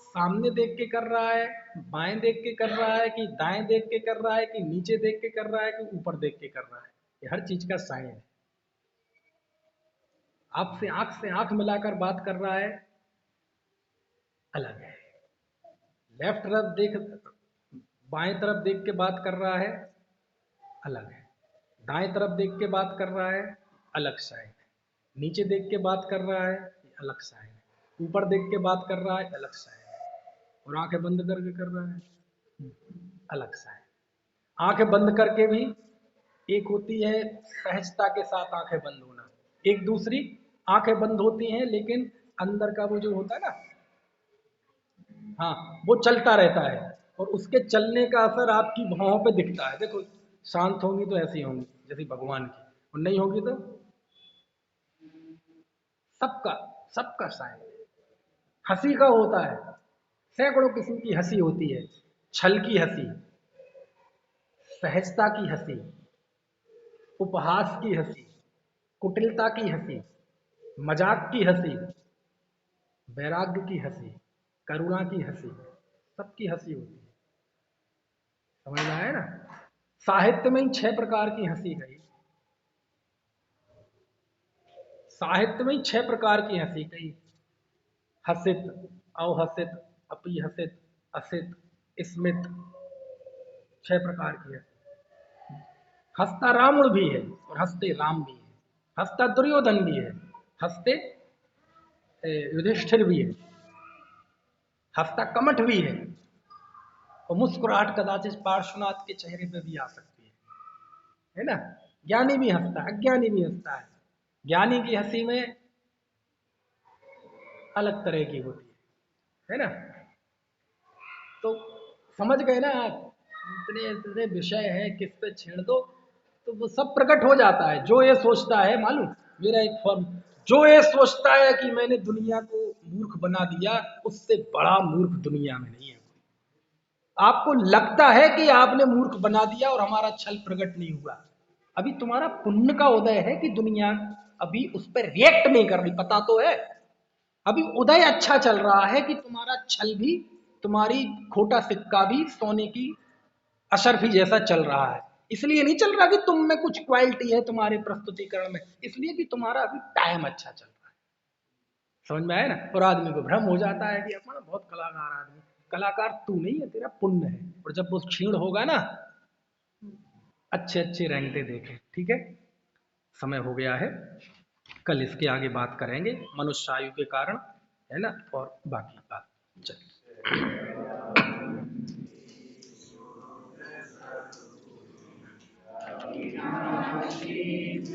सामने देख के कर रहा है, बाएं देख के कर रहा है, कि दाएं देख के कर रहा है, कि नीचे देख के कर रहा है, कि ऊपर देख के कर रहा है, ये हर चीज का साइन है। आपसे आंख मिलाकर बात कर रहा है, अलग है। लेफ्ट तरफ देख, बाएं तरफ देख के बात कर रहा है, अलग है। दाएं तरफ देख के बात कर रहा है, अलग साइन है। नीचे देख के बात कर रहा है, अलग साइन है। ऊपर देख के बात कर रहा है, अलग साइन है। और आंखें बंद करके कर रहा है, अलग साइन। आंखें बंद करके भी एक होती है सहजता के साथ आंखें बंद होना, एक दूसरी आंखें बंद होती हैं लेकिन अंदर का वो जो होता है ना, हाँ, वो चलता रहता है और उसके चलने का असर आपकी भौहों पे दिखता है। देखो, शांत होंगी तो ऐसी होंगी जैसे भगवान की, और नहीं होगी तो सबका सबका साइन। हंसी का होता है, सैकड़ों किस्म की हंसी होती है। छल की हंसी, सहजता की हंसी, उपहास की हंसी, कुटिलता की हंसी, मजाक की हंसी, वैराग्य की हंसी, करुणा की हंसी, सबकी हंसी होती है। समझ में आया ना? साहित्य में ही 6 प्रकार की हंसी कही। साहित्य में ही 6 प्रकार की हंसी कही। हसित, अवहसित, अपरिहसित, असित, स्मित, 6 प्रकार की है। हंसता रावण भी है और हंसते राम भी है। हंसता दुर्योधन भी है, हंसते युधिष्ठिर भी है। हंसता कमठ भी है और मुस्कुराहट कदाचित पार्श्वनाथ के चेहरे पे भी आ सकती है ना? ज्ञानी भी हंसता है, अज्ञानी भी हंसता है। ज्ञानी की हंसी में अलग तरह की होती है ना? तो समझ गए ना आप? इतने इतने विषय हैं, किस पे छेड़ दो तो वो सब प्रकट हो जाता है। जो ये सोचता है, मालूम, मेरा एक फॉर्म, जो ये सोचता है कि मैंने दुनिया को मूर्ख बना दिया, उससे बड़ा मूर्ख दुनिया में नहीं है। आपको लगता है कि आपने मूर्ख बना दिया और हमारा छल प्रकट नहीं हुआ, अभी तुम्हारा पुण्य का उदय है कि दुनिया अभी उस पर रिएक्ट नहीं कर रही, पता तो है। अभी उदय अच्छा चल रहा है कि तुम्हारा छल भी, तुम्हारी खोटा सिक्का भी सोने की अशर्फी जैसा चल रहा है। इसलिए नहीं चल रहा कि तुम में कुछ क्वालिटी है तुम्हारे प्रस्तुतिकरण में, इसलिए कि तुम्हारा अभी टाइम अच्छा चल रहा है। समझ में आया ना? और आदमी को भ्रम हो जाता है कि अपना बहुत कलाकार आदमी। कलाकार तू नहीं है, तेरा पुण्य है। और जब वो क्षीण होगा ना, अच्छे अच्छे रेंगते देखे। ठीक है, समय हो गया है, कल इसके आगे बात करेंगे, मनुष्य आयु के कारण, है ना, और बाकी बात। चलिए।